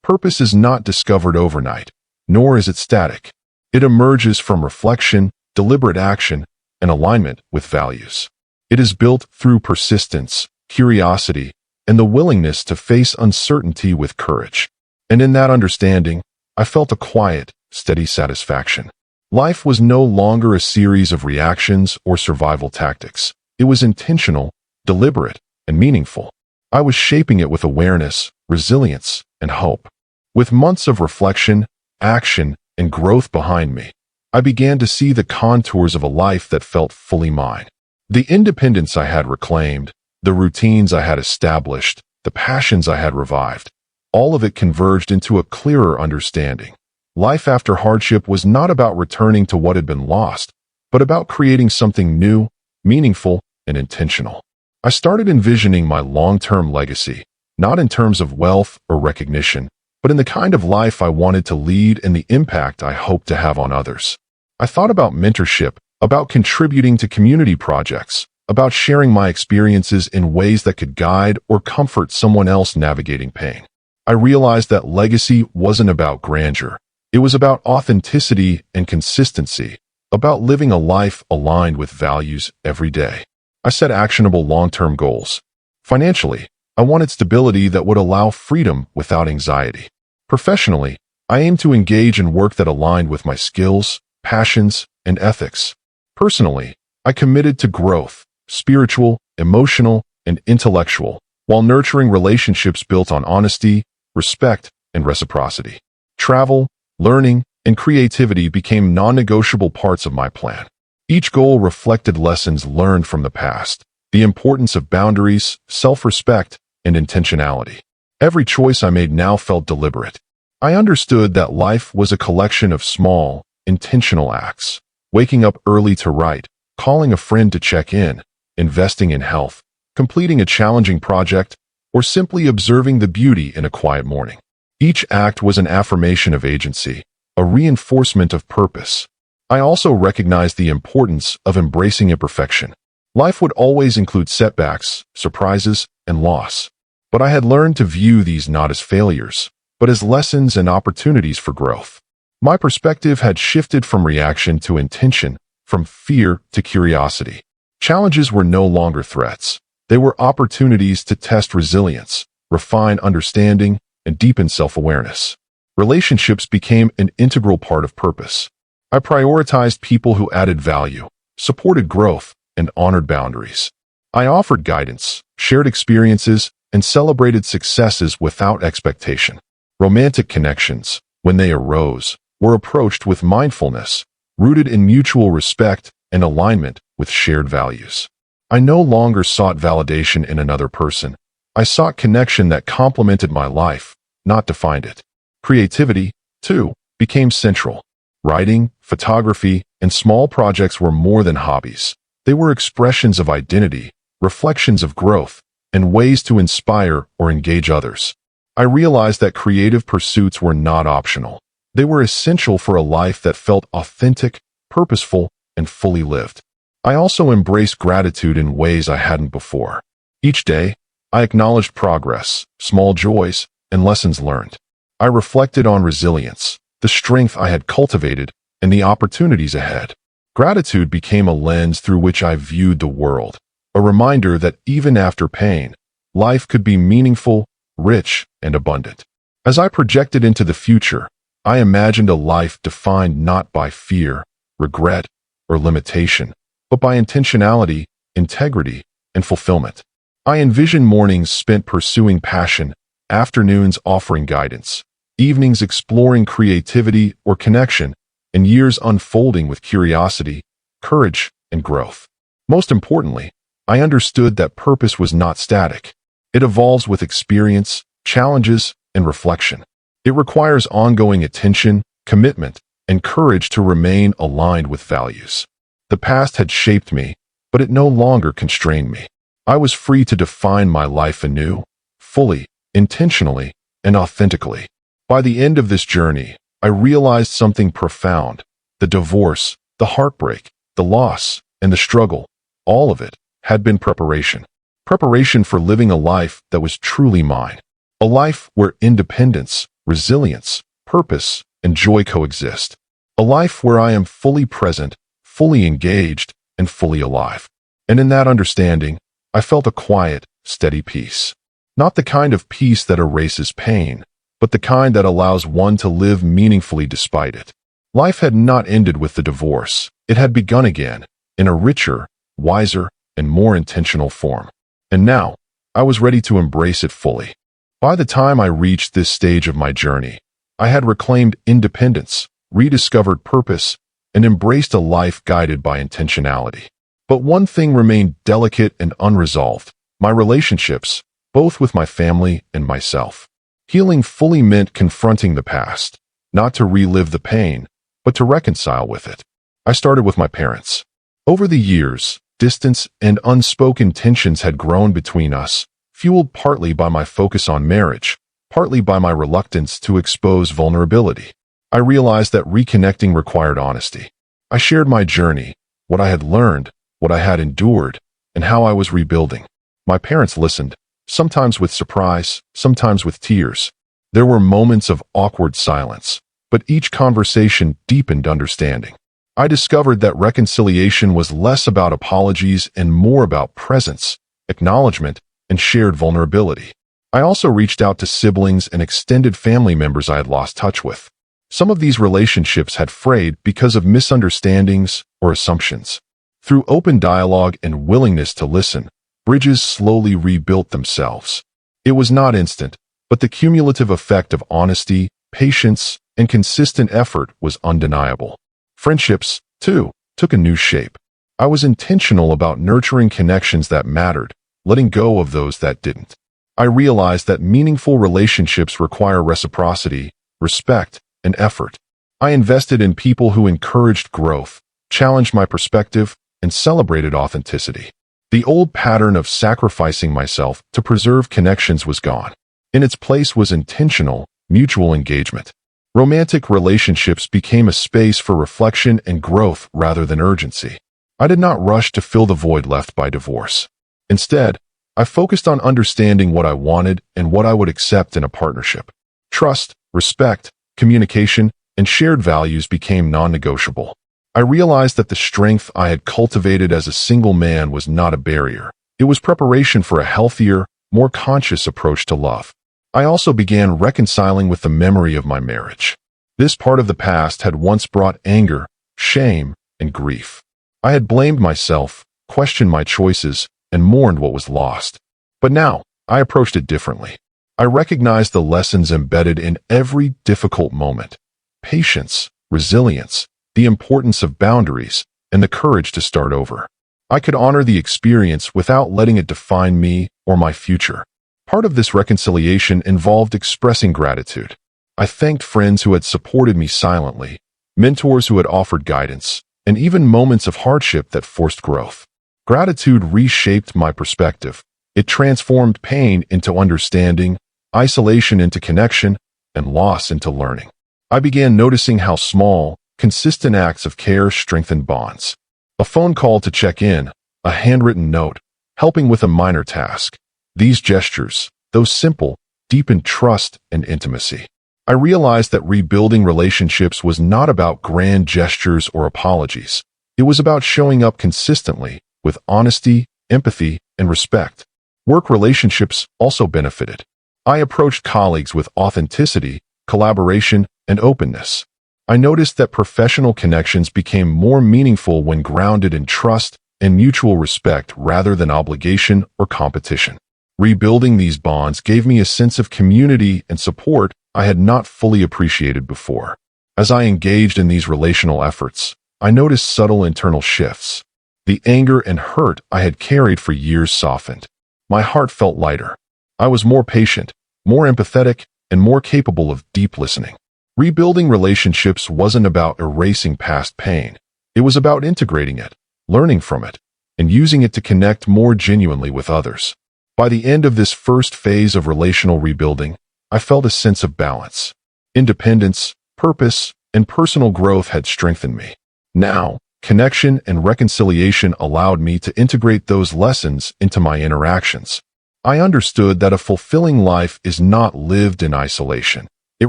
Purpose is not discovered overnight, nor is it static. It emerges from reflection, deliberate action, and alignment with values. It is built through persistence, curiosity, and the willingness to face uncertainty with courage. And in that understanding, I felt a quiet, steady satisfaction. Life was no longer a series of reactions or survival tactics. It was intentional, deliberate, and meaningful. I was shaping it with awareness, resilience, and hope. With months of reflection, action, and growth behind me, I began to see the contours of a life that felt fully mine. The independence I had reclaimed, the routines I had established, the passions I had revived, all of it converged into a clearer understanding. Life after hardship was not about returning to what had been lost, but about creating something new, meaningful, and intentional. I started envisioning my long-term legacy, not in terms of wealth or recognition, but in the kind of life I wanted to lead and the impact I hoped to have on others. I thought about mentorship, about contributing to community projects, about sharing my experiences in ways that could guide or comfort someone else navigating pain. I realized that legacy wasn't about grandeur. It was about authenticity and consistency, about living a life aligned with values every day. I set actionable long-term goals. Financially, I wanted stability that would allow freedom without anxiety. Professionally, I aimed to engage in work that aligned with my skills, passions, and ethics. Personally, I committed to growth, spiritual, emotional, and intellectual, while nurturing relationships built on honesty, respect, and reciprocity. Travel, learning, and creativity became non-negotiable parts of my plan. Each goal reflected lessons learned from the past, the importance of boundaries, self-respect, and intentionality. Every choice I made now felt deliberate. I understood that life was a collection of small, intentional acts. Waking up early to write, calling a friend to check in, investing in health, completing a challenging project, or simply observing the beauty in a quiet morning. Each act was an affirmation of agency, a reinforcement of purpose. I also recognized the importance of embracing imperfection. Life would always include setbacks, surprises, and loss. But I had learned to view these not as failures, but as lessons and opportunities for growth. My perspective had shifted from reaction to intention, from fear to curiosity. Challenges were no longer threats. They were opportunities to test resilience, refine understanding, and deepen self-awareness. Relationships became an integral part of purpose. I prioritized people who added value, supported growth, and honored boundaries. I offered guidance, shared experiences, and celebrated successes without expectation. Romantic connections, when they arose, were approached with mindfulness, rooted in mutual respect and alignment with shared values. I no longer sought validation in another person. I sought connection that complemented my life, not defined it. Creativity, too, became central. Writing, photography, and small projects were more than hobbies. They were expressions of identity, reflections of growth, and ways to inspire or engage others. I realized that creative pursuits were not optional. They were essential for a life that felt authentic, purposeful, and fully lived. I also embraced gratitude in ways I hadn't before. Each day, I acknowledged progress, small joys, and lessons learned. I reflected on resilience, the strength I had cultivated, and the opportunities ahead. Gratitude became a lens through which I viewed the world, a reminder that even after pain, life could be meaningful, rich, and abundant. As I projected into the future, I imagined a life defined not by fear, regret, or limitation, but by intentionality, integrity, and fulfillment. I envisioned mornings spent pursuing passion, afternoons offering guidance, evenings exploring creativity or connection, and years unfolding with curiosity, courage, and growth. Most importantly, I understood that purpose was not static. It evolves with experience, challenges, and reflection. It requires ongoing attention, commitment, and courage to remain aligned with values. The past had shaped me, but it no longer constrained me. I was free to define my life anew, fully, intentionally, and authentically. By the end of this journey, I realized something profound. The divorce, the heartbreak, the loss, and the struggle, all of it, had been preparation. Preparation for living a life that was truly mine. A life where independence, resilience, purpose, and joy coexist. A life where I am fully present, fully engaged, and fully alive. And in that understanding, I felt a quiet, steady peace. Not the kind of peace that erases pain, but the kind that allows one to live meaningfully despite it. Life had not ended with the divorce. It had begun again, in a richer, wiser, and more intentional form. And now, I was ready to embrace it fully. By the time I reached this stage of my journey, I had reclaimed independence, rediscovered purpose, and embraced a life guided by intentionality. But one thing remained delicate and unresolved: my relationships, both with my family and myself. Healing fully meant confronting the past, not to relive the pain, but to reconcile with it. I started with my parents. Over the years, distance and unspoken tensions had grown between us, fueled partly by my focus on marriage, partly by my reluctance to expose vulnerability. I realized that reconnecting required honesty. I shared my journey, what I had learned, what I had endured, and how I was rebuilding. My parents listened, sometimes with surprise, sometimes with tears. There were moments of awkward silence, but each conversation deepened understanding. I discovered that reconciliation was less about apologies and more about presence, acknowledgement, and shared vulnerability. I also reached out to siblings and extended family members I had lost touch with. Some of these relationships had frayed because of misunderstandings or assumptions. Through open dialogue and willingness to listen, bridges slowly rebuilt themselves. It was not instant, but the cumulative effect of honesty, patience, and consistent effort was undeniable. Friendships, too, took a new shape. I was intentional about nurturing connections that mattered, letting go of those that didn't. I realized that meaningful relationships require reciprocity, respect, and effort. I invested in people who encouraged growth, challenged my perspective, and celebrated authenticity. The old pattern of sacrificing myself to preserve connections was gone. In its place was intentional, mutual engagement. Romantic relationships became a space for reflection and growth rather than urgency. I did not rush to fill the void left by divorce. Instead, I focused on understanding what I wanted and what I would accept in a partnership. Trust, respect, communication, and shared values became non-negotiable. I realized that the strength I had cultivated as a single man was not a barrier. It was preparation for a healthier, more conscious approach to love. I also began reconciling with the memory of my marriage. This part of the past had once brought anger, shame, and grief. I had blamed myself, questioned my choices, and mourned what was lost. But now, I approached it differently. I recognized the lessons embedded in every difficult moment: patience, resilience, the importance of boundaries, and the courage to start over. I could honor the experience without letting it define me or my future. Part of this reconciliation involved expressing gratitude. I thanked friends who had supported me silently, mentors who had offered guidance, and even moments of hardship that forced growth. Gratitude reshaped my perspective. It transformed pain into understanding, isolation into connection, and loss into learning. I began noticing how small, consistent acts of care strengthened bonds. A phone call to check in, a handwritten note, helping with a minor task. These gestures, though simple, deepened trust and intimacy. I realized that rebuilding relationships was not about grand gestures or apologies. It was about showing up consistently, with honesty, empathy, and respect. Work relationships also benefited. I approached colleagues with authenticity, collaboration, and openness. I noticed that professional connections became more meaningful when grounded in trust and mutual respect rather than obligation or competition. Rebuilding these bonds gave me a sense of community and support I had not fully appreciated before. As I engaged in these relational efforts, I noticed subtle internal shifts. The anger and hurt I had carried for years softened. My heart felt lighter. I was more patient, more empathetic, and more capable of deep listening. Rebuilding relationships wasn't about erasing past pain. It was about integrating it, learning from it, and using it to connect more genuinely with others. By the end of this first phase of relational rebuilding, I felt a sense of balance. Independence, purpose, and personal growth had strengthened me. Now, connection and reconciliation allowed me to integrate those lessons into my interactions. I understood that a fulfilling life is not lived in isolation. It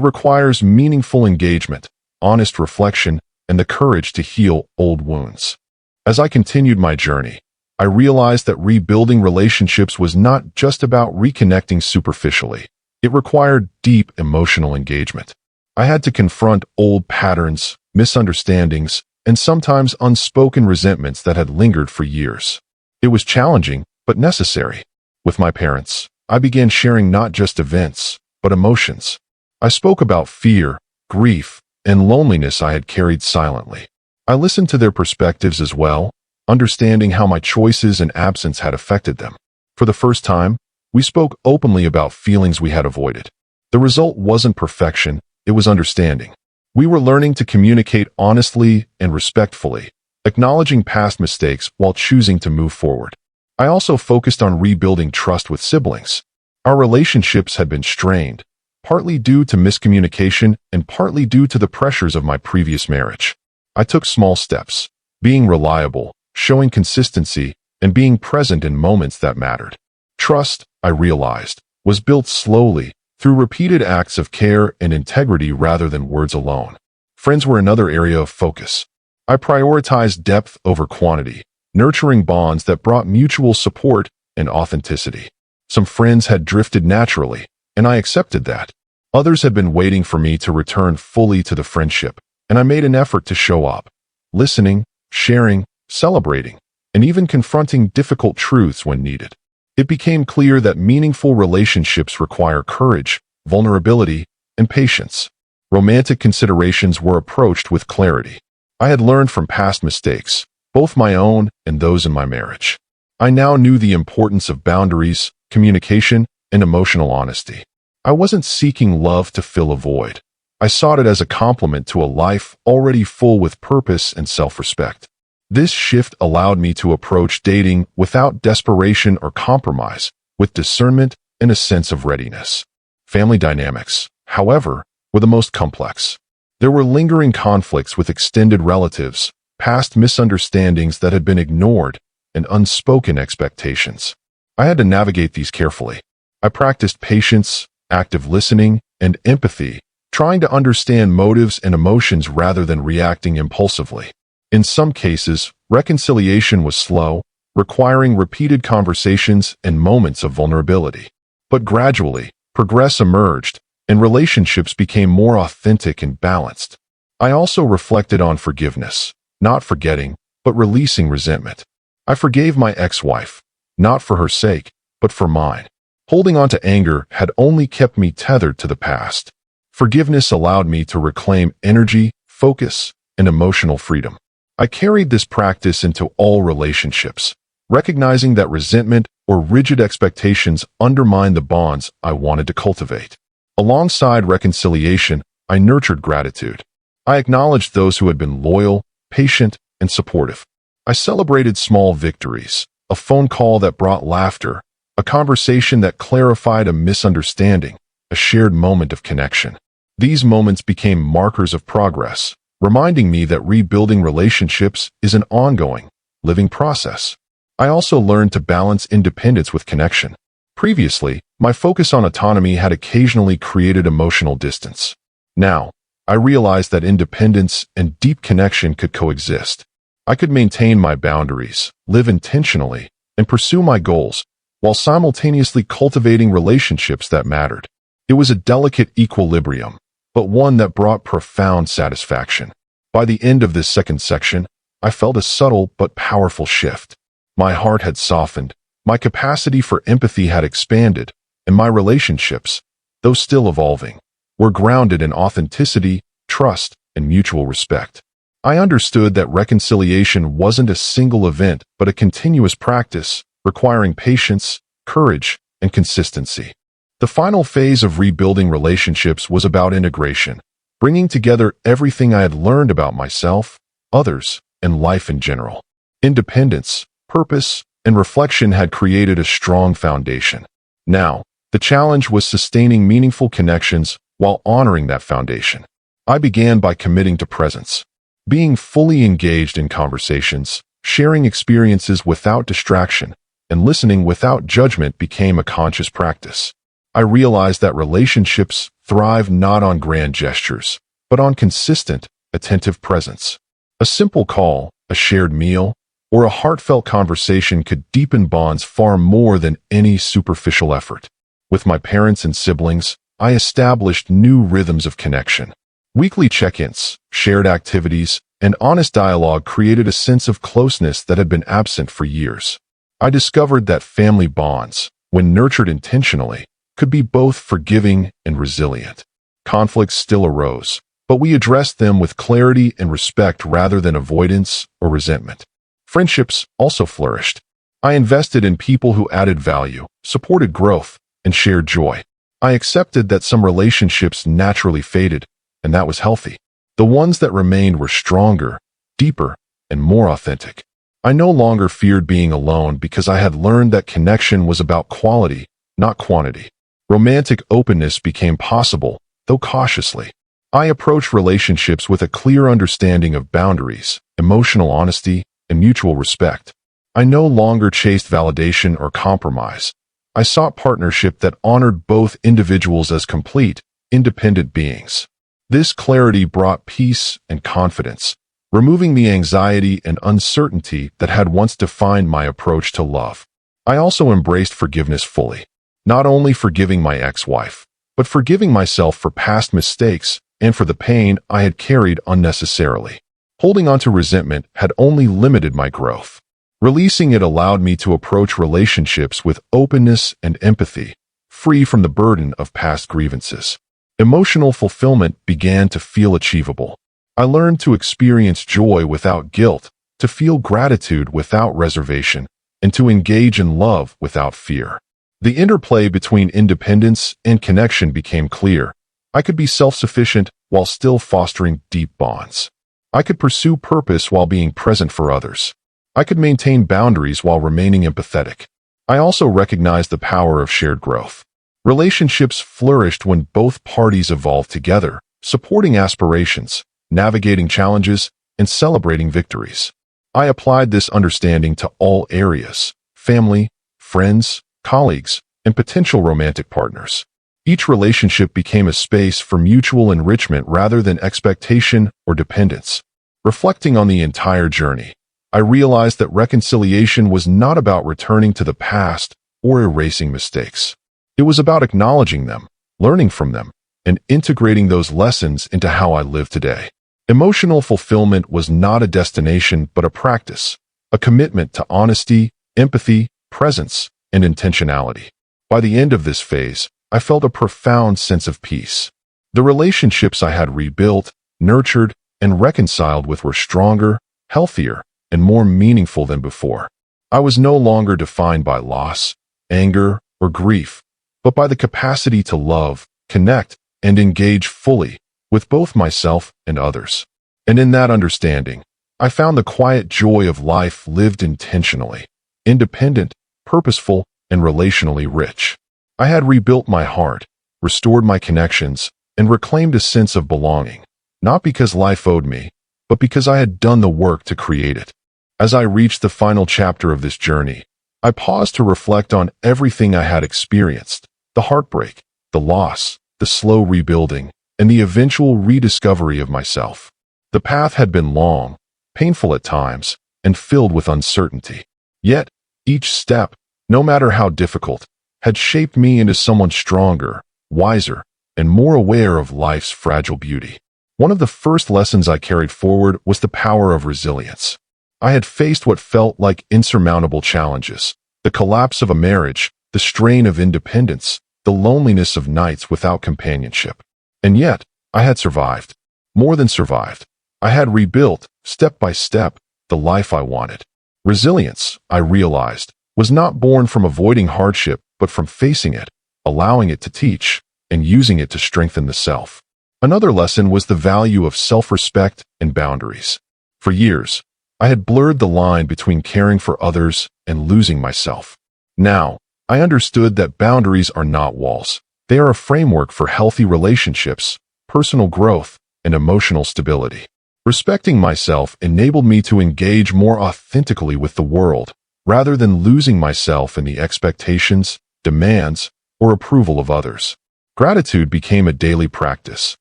requires meaningful engagement, honest reflection, and the courage to heal old wounds. As I continued my journey, I realized that rebuilding relationships was not just about reconnecting superficially. It required deep emotional engagement. I had to confront old patterns, misunderstandings, and sometimes unspoken resentments that had lingered for years. It was challenging, but necessary. With my parents, I began sharing not just events, but emotions. I spoke about fear, grief, and loneliness I had carried silently. I listened to their perspectives as well, understanding how my choices and absence had affected them. For the first time, we spoke openly about feelings we had avoided. The result wasn't perfection, it was understanding. We were learning to communicate honestly and respectfully, acknowledging past mistakes while choosing to move forward. I also focused on rebuilding trust with siblings. Our relationships had been strained, partly due to miscommunication and partly due to the pressures of my previous marriage. I took small steps, being reliable, showing consistency, and being present in moments that mattered. Trust, I realized, was built slowly, through repeated acts of care and integrity rather than words alone. Friends were another area of focus. I prioritized depth over quantity, nurturing bonds that brought mutual support and authenticity. Some friends had drifted naturally, and I accepted that. Others had been waiting for me to return fully to the friendship, and I made an effort to show up, listening, sharing, celebrating, and even confronting difficult truths when needed. It became clear that meaningful relationships require courage, vulnerability, and patience. Romantic considerations were approached with clarity. I had learned from past mistakes, both my own and those in my marriage. I now knew the importance of boundaries, communication, and emotional honesty. I wasn't seeking love to fill a void. I sought it as a complement to a life already full with purpose and self-respect. This shift allowed me to approach dating without desperation or compromise, with discernment and a sense of readiness. Family dynamics, however, were the most complex. There were lingering conflicts with extended relatives, past misunderstandings that had been ignored, and unspoken expectations. I had to navigate these carefully. I practiced patience, active listening, and empathy, trying to understand motives and emotions rather than reacting impulsively. In some cases, reconciliation was slow, requiring repeated conversations and moments of vulnerability. But gradually, progress emerged, and relationships became more authentic and balanced. I also reflected on forgiveness, not forgetting, but releasing resentment. I forgave my ex-wife, not for her sake, but for mine. Holding on to anger had only kept me tethered to the past. Forgiveness allowed me to reclaim energy, focus, and emotional freedom. I carried this practice into all relationships, recognizing that resentment or rigid expectations undermined the bonds I wanted to cultivate. Alongside reconciliation, I nurtured gratitude. I acknowledged those who had been loyal, patient, and supportive. I celebrated small victories, a phone call that brought laughter, a conversation that clarified a misunderstanding, a shared moment of connection. These moments became markers of progress, reminding me that rebuilding relationships is an ongoing, living process. I also learned to balance independence with connection. Previously, my focus on autonomy had occasionally created emotional distance. Now, I realized that independence and deep connection could coexist. I could maintain my boundaries, live intentionally, and pursue my goals, while simultaneously cultivating relationships that mattered. It was a delicate equilibrium, but one that brought profound satisfaction. By the end of this second section, I felt a subtle but powerful shift. My heart had softened, my capacity for empathy had expanded, and my relationships, though still evolving, were grounded in authenticity, trust, and mutual respect. I understood that reconciliation wasn't a single event but a continuous practice, requiring patience, courage, and consistency. The final phase of rebuilding relationships was about integration, bringing together everything I had learned about myself, others, and life in general. Independence, purpose, and reflection had created a strong foundation. Now, the challenge was sustaining meaningful connections while honoring that foundation. I began by committing to presence. Being fully engaged in conversations, sharing experiences without distraction, and listening without judgment became a conscious practice. I realized that relationships thrive not on grand gestures, but on consistent, attentive presence. A simple call, a shared meal, or a heartfelt conversation could deepen bonds far more than any superficial effort. With my parents and siblings, I established new rhythms of connection. Weekly check-ins, shared activities, and honest dialogue created a sense of closeness that had been absent for years. I discovered that family bonds, when nurtured intentionally, could be both forgiving and resilient. Conflicts still arose, but we addressed them with clarity and respect rather than avoidance or resentment. Friendships also flourished. I invested in people who added value, supported growth, and shared joy. I accepted that some relationships naturally faded, and that was healthy. The ones that remained were stronger, deeper, and more authentic. I no longer feared being alone because I had learned that connection was about quality, not quantity. Romantic openness became possible, though cautiously. I approached relationships with a clear understanding of boundaries, emotional honesty, and mutual respect. I no longer chased validation or compromise. I sought partnership that honored both individuals as complete, independent beings. This clarity brought peace and confidence, removing the anxiety and uncertainty that had once defined my approach to love. I also embraced forgiveness fully, not only forgiving my ex-wife, but forgiving myself for past mistakes and for the pain I had carried unnecessarily. Holding on to resentment had only limited my growth. Releasing it allowed me to approach relationships with openness and empathy, free from the burden of past grievances. Emotional fulfillment began to feel achievable. I learned to experience joy without guilt, to feel gratitude without reservation, and to engage in love without fear. The interplay between independence and connection became clear. I could be self-sufficient while still fostering deep bonds. I could pursue purpose while being present for others. I could maintain boundaries while remaining empathetic. I also recognized the power of shared growth. Relationships flourished when both parties evolved together, supporting aspirations, navigating challenges, and celebrating victories. I applied this understanding to all areas: family, friends, colleagues, and potential romantic partners. Each relationship became a space for mutual enrichment rather than expectation or dependence. Reflecting on the entire journey, I realized that reconciliation was not about returning to the past or erasing mistakes. It was about acknowledging them, learning from them, and integrating those lessons into how I live today. Emotional fulfillment was not a destination but a practice, a commitment to honesty, empathy, presence, and intentionality. By the end of this phase, I felt a profound sense of peace. The relationships I had rebuilt, nurtured, and reconciled with were stronger, healthier, and more meaningful than before. I was no longer defined by loss, anger, or grief, but by the capacity to love, connect, and engage fully with both myself and others. And in that understanding, I found the quiet joy of life lived intentionally, independent, purposeful, and relationally rich. I had rebuilt my heart, restored my connections, and reclaimed a sense of belonging, not because life owed me, but because I had done the work to create it. As I reached the final chapter of this journey, I paused to reflect on everything I had experienced: the heartbreak, the loss, the slow rebuilding, and the eventual rediscovery of myself. The path had been long, painful at times, and filled with uncertainty. Yet, each step, no matter how difficult, had shaped me into someone stronger, wiser, and more aware of life's fragile beauty. One of the first lessons I carried forward was the power of resilience. I had faced what felt like insurmountable challenges: the collapse of a marriage, the strain of independence, the loneliness of nights without companionship. And yet, I had survived. More than survived. I had rebuilt, step by step, the life I wanted. Resilience, I realized, was not born from avoiding hardship, but from facing it, allowing it to teach, and using it to strengthen the self. Another lesson was the value of self-respect and boundaries. For years, I had blurred the line between caring for others and losing myself. Now, I understood that boundaries are not walls. They are a framework for healthy relationships, personal growth, and emotional stability. Respecting myself enabled me to engage more authentically with the world, rather than losing myself in the expectations, demands, or approval of others. Gratitude became a daily practice,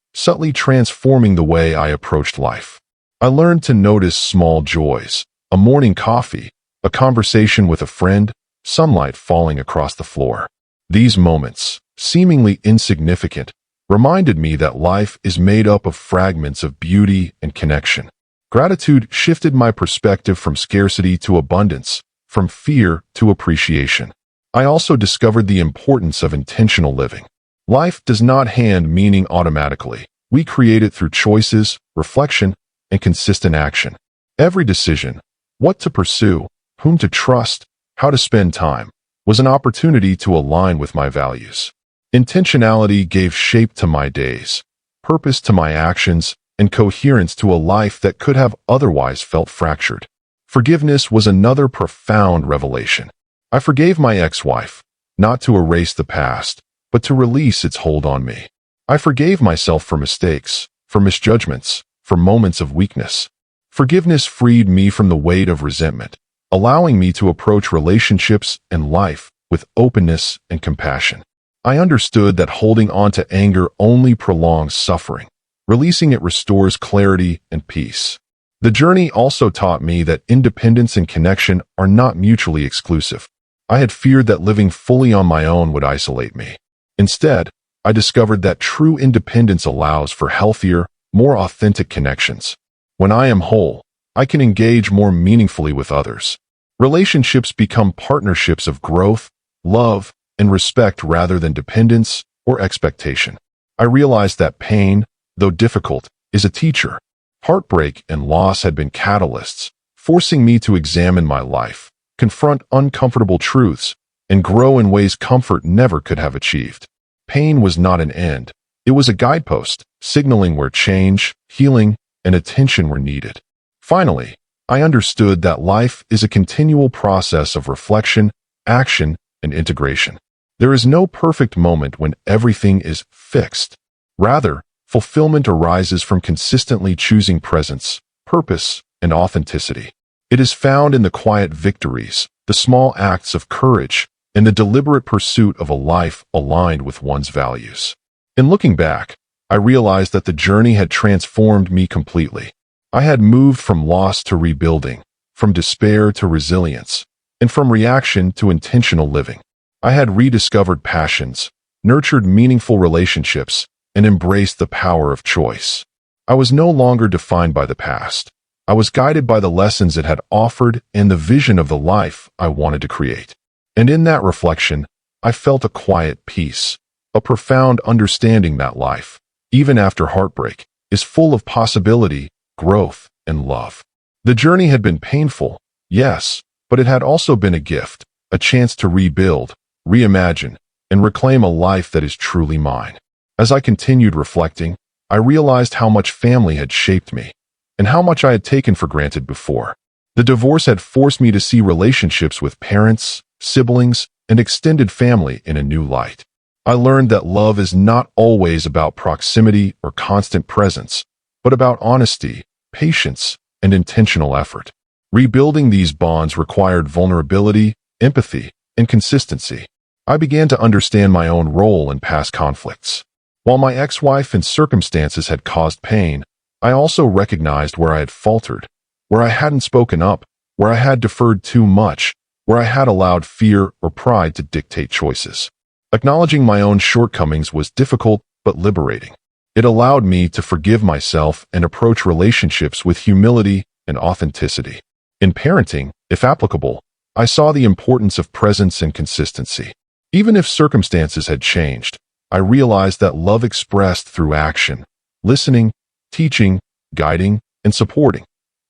subtly transforming the way I approached life. I learned to notice small joys: a morning coffee, a conversation with a friend, sunlight falling across the floor. These moments, seemingly insignificant, reminded me that life is made up of fragments of beauty and connection. Gratitude shifted my perspective from scarcity to abundance, from fear to appreciation. I also discovered the importance of intentional living. Life does not hand meaning automatically. We create it through choices, reflection, and consistent action. Every decision, what to pursue, whom to trust, how to spend time, was an opportunity to align with my values. Intentionality gave shape to my days, purpose to my actions, and coherence to a life that could have otherwise felt fractured. Forgiveness was another profound revelation. I forgave my ex-wife, not to erase the past, but to release its hold on me. I forgave myself for mistakes, for misjudgments, for moments of weakness. Forgiveness freed me from the weight of resentment, allowing me to approach relationships and life with openness and compassion. I understood that holding on to anger only prolongs suffering. Releasing it restores clarity and peace. The journey also taught me that independence and connection are not mutually exclusive. I had feared that living fully on my own would isolate me. Instead, I discovered that true independence allows for healthier, more authentic connections. When I am whole, I can engage more meaningfully with others. Relationships become partnerships of growth, love, and respect rather than dependence or expectation. I realized that pain, though difficult, is a teacher. Heartbreak and loss had been catalysts, forcing me to examine my life, confront uncomfortable truths, and grow in ways comfort never could have achieved. Pain was not an end. It was a guidepost, signaling where change, healing, and attention were needed. Finally, I understood that life is a continual process of reflection, action, and integration. There is no perfect moment when everything is fixed. Rather, fulfillment arises from consistently choosing presence, purpose, and authenticity. It is found in the quiet victories, the small acts of courage, and the deliberate pursuit of a life aligned with one's values. In looking back, I realized that the journey had transformed me completely. I had moved from loss to rebuilding, from despair to resilience, and from reaction to intentional living. I had rediscovered passions, nurtured meaningful relationships, and embraced the power of choice. I was no longer defined by the past. I was guided by the lessons it had offered and the vision of the life I wanted to create. And in that reflection, I felt a quiet peace, a profound understanding that life, even after heartbreak, is full of possibility, growth, and love. The journey had been painful, yes, but it had also been a gift, a chance to rebuild, reimagine, and reclaim a life that is truly mine. As I continued reflecting, I realized how much family had shaped me, and how much I had taken for granted before. The divorce had forced me to see relationships with parents, siblings, and extended family in a new light. I learned that love is not always about proximity or constant presence, but about honesty, patience, and intentional effort. Rebuilding these bonds required vulnerability, empathy, and consistency. I began to understand my own role in past conflicts. While my ex-wife and circumstances had caused pain, I also recognized where I had faltered, where I hadn't spoken up, where I had deferred too much, where I had allowed fear or pride to dictate choices. Acknowledging my own shortcomings was difficult but liberating. It allowed me to forgive myself and approach relationships with humility and authenticity. In parenting, if applicable, I saw the importance of presence and consistency. Even if circumstances had changed, I realized that love expressed through action, listening, teaching, guiding, and supporting,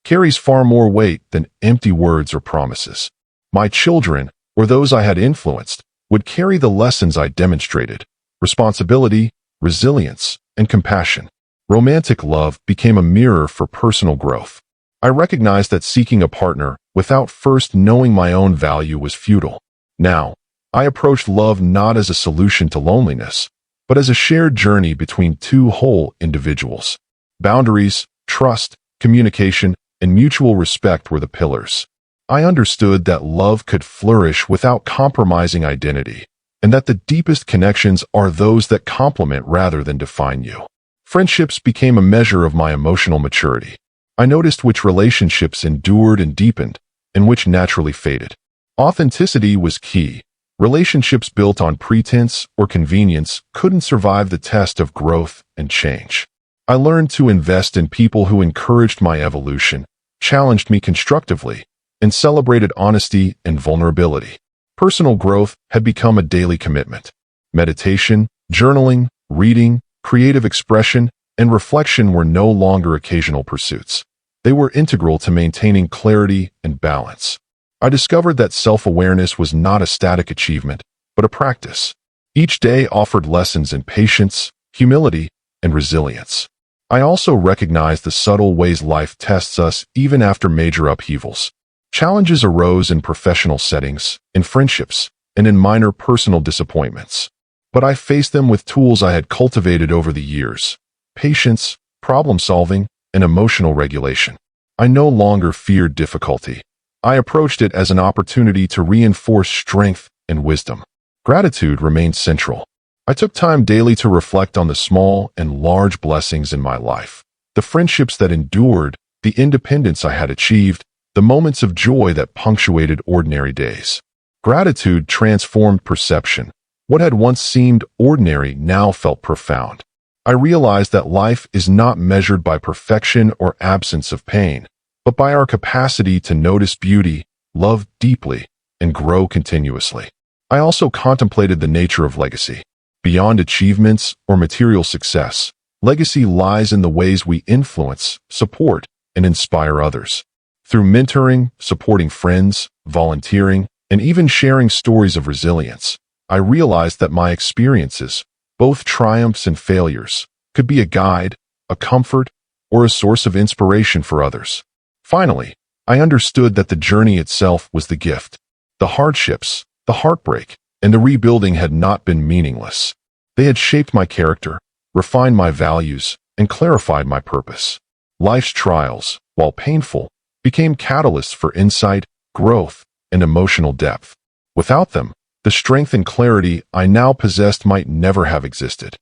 carries far more weight than empty words or promises. My children, or those I had influenced, would carry the lessons I demonstrated: responsibility, resilience, and compassion. Romantic love became a mirror for personal growth. I recognized that seeking a partner without first knowing my own value was futile. Now, I approached love not as a solution to loneliness, but as a shared journey between two whole individuals. Boundaries, trust, communication, and mutual respect were the pillars. I understood that love could flourish without compromising identity, and that the deepest connections are those that complement rather than define you. Friendships became a measure of my emotional maturity. I noticed which relationships endured and deepened, and which naturally faded. Authenticity was key. Relationships built on pretense or convenience couldn't survive the test of growth and change. I learned to invest in people who encouraged my evolution, challenged me constructively, and celebrated honesty and vulnerability. Personal growth had become a daily commitment. Meditation, journaling, reading, creative expression, and reflection were no longer occasional pursuits. They were integral to maintaining clarity and balance. I discovered that self-awareness was not a static achievement, but a practice. Each day offered lessons in patience, humility, and resilience. I also recognized the subtle ways life tests us even after major upheavals. Challenges arose in professional settings, in friendships, and in minor personal disappointments. But I faced them with tools I had cultivated over the years: patience, problem-solving, and emotional regulation. I no longer feared difficulty. I approached it as an opportunity to reinforce strength and wisdom. Gratitude remained central. I took time daily to reflect on the small and large blessings in my life, the friendships that endured, the independence I had achieved, the moments of joy that punctuated ordinary days. Gratitude transformed perception. What had once seemed ordinary now felt profound. I realized that life is not measured by perfection or absence of pain, but by our capacity to notice beauty, love deeply, and grow continuously. I also contemplated the nature of legacy. Beyond achievements or material success, legacy lies in the ways we influence, support, and inspire others. Through mentoring, supporting friends, volunteering, and even sharing stories of resilience, I realized that my experiences, both triumphs and failures, could be a guide, a comfort, or a source of inspiration for others. Finally, I understood that the journey itself was the gift. The hardships, the heartbreak, and the rebuilding had not been meaningless. They had shaped my character, refined my values, and clarified my purpose. Life's trials, while painful, became catalysts for insight, growth, and emotional depth. Without them, the strength and clarity I now possessed might never have existed.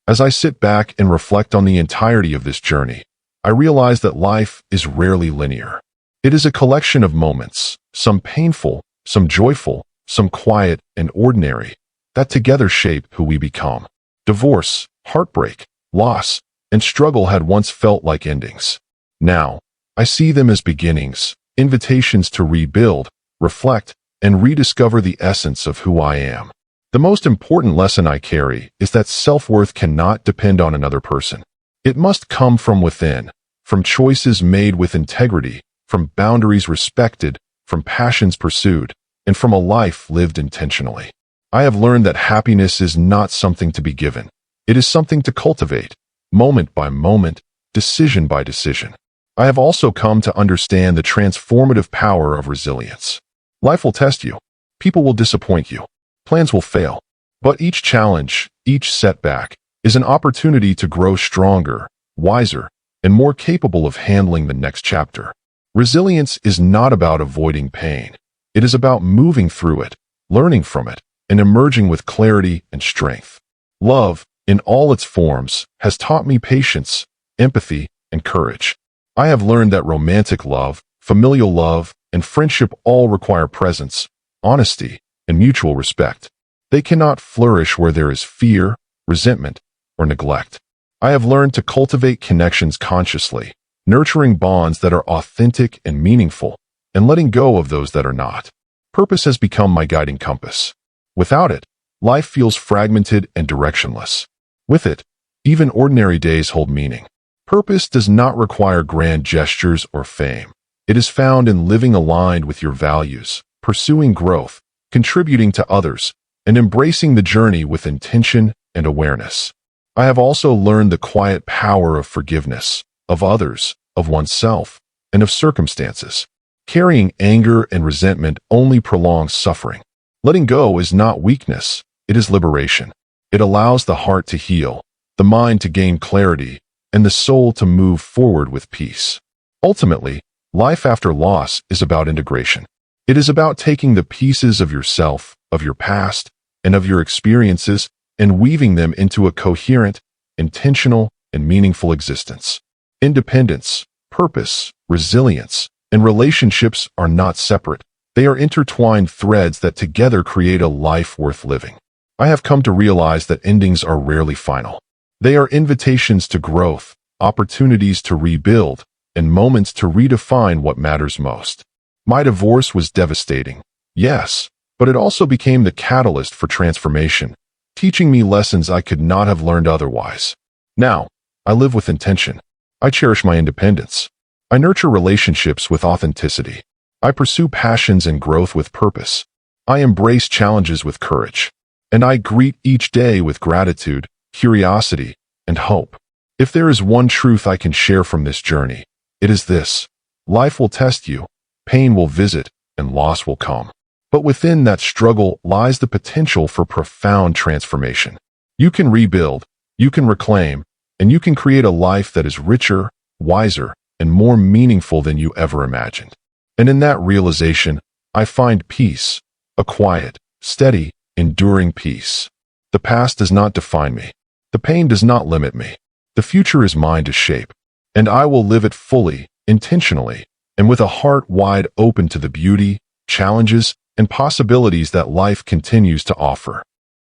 As I sit back and reflect on the entirety of this journey, I realize that life is rarely linear. It is a collection of moments, some painful, some joyful, some quiet and ordinary, that together shape who we become. Divorce, heartbreak, loss, and struggle had once felt like endings. Now, I see them as beginnings, invitations to rebuild, reflect, and rediscover the essence of who I am. The most important lesson I carry is that self-worth cannot depend on another person. It must come from within, from choices made with integrity, from boundaries respected, from passions pursued, and from a life lived intentionally. I have learned that happiness is not something to be given. It is something to cultivate, moment by moment, decision by decision. I have also come to understand the transformative power of resilience. Life will test you. People will disappoint you. Plans will fail. But each challenge, each setback, is an opportunity to grow stronger, wiser, and more capable of handling the next chapter. Resilience is not about avoiding pain. It is about moving through it, learning from it, and emerging with clarity and strength. Love, in all its forms, has taught me patience, empathy, and courage. I have learned that romantic love, familial love, and friendship all require presence, honesty, and mutual respect. They cannot flourish where there is fear, resentment, or neglect. I have learned to cultivate connections consciously, nurturing bonds that are authentic and meaningful, and letting go of those that are not. Purpose has become my guiding compass. Without it, life feels fragmented and directionless. With it, even ordinary days hold meaning. Purpose does not require grand gestures or fame. It is found in living aligned with your values, pursuing growth, contributing to others, and embracing the journey with intention and awareness. I have also learned the quiet power of forgiveness, of others, of oneself, and of circumstances. Carrying anger and resentment only prolongs suffering. Letting go is not weakness, it is liberation. It allows the heart to heal, the mind to gain clarity, and the soul to move forward with peace. Ultimately, life after loss is about integration. It is about taking the pieces of yourself, of your past, and of your experiences, and weaving them into a coherent, intentional, and meaningful existence. Independence, purpose, resilience, and relationships are not separate. They are intertwined threads that together create a life worth living. I have come to realize that endings are rarely final. They are invitations to growth, opportunities to rebuild, and moments to redefine what matters most. My divorce was devastating, yes, but it also became the catalyst for transformation, teaching me lessons I could not have learned otherwise. Now, I live with intention. I cherish my independence. I nurture relationships with authenticity. I pursue passions and growth with purpose. I embrace challenges with courage. And I greet each day with gratitude, curiosity, and hope. If there is one truth I can share from this journey, it is this: life will test you, pain will visit, and loss will come. But within that struggle lies the potential for profound transformation. You can rebuild, you can reclaim, and you can create a life that is richer, wiser, and more meaningful than you ever imagined. And in that realization, I find peace, a quiet, steady, enduring peace. The past does not define me. The pain does not limit me. The future is mine to shape, and I will live it fully, intentionally, and with a heart wide open to the beauty, challenges, and possibilities that life continues to offer.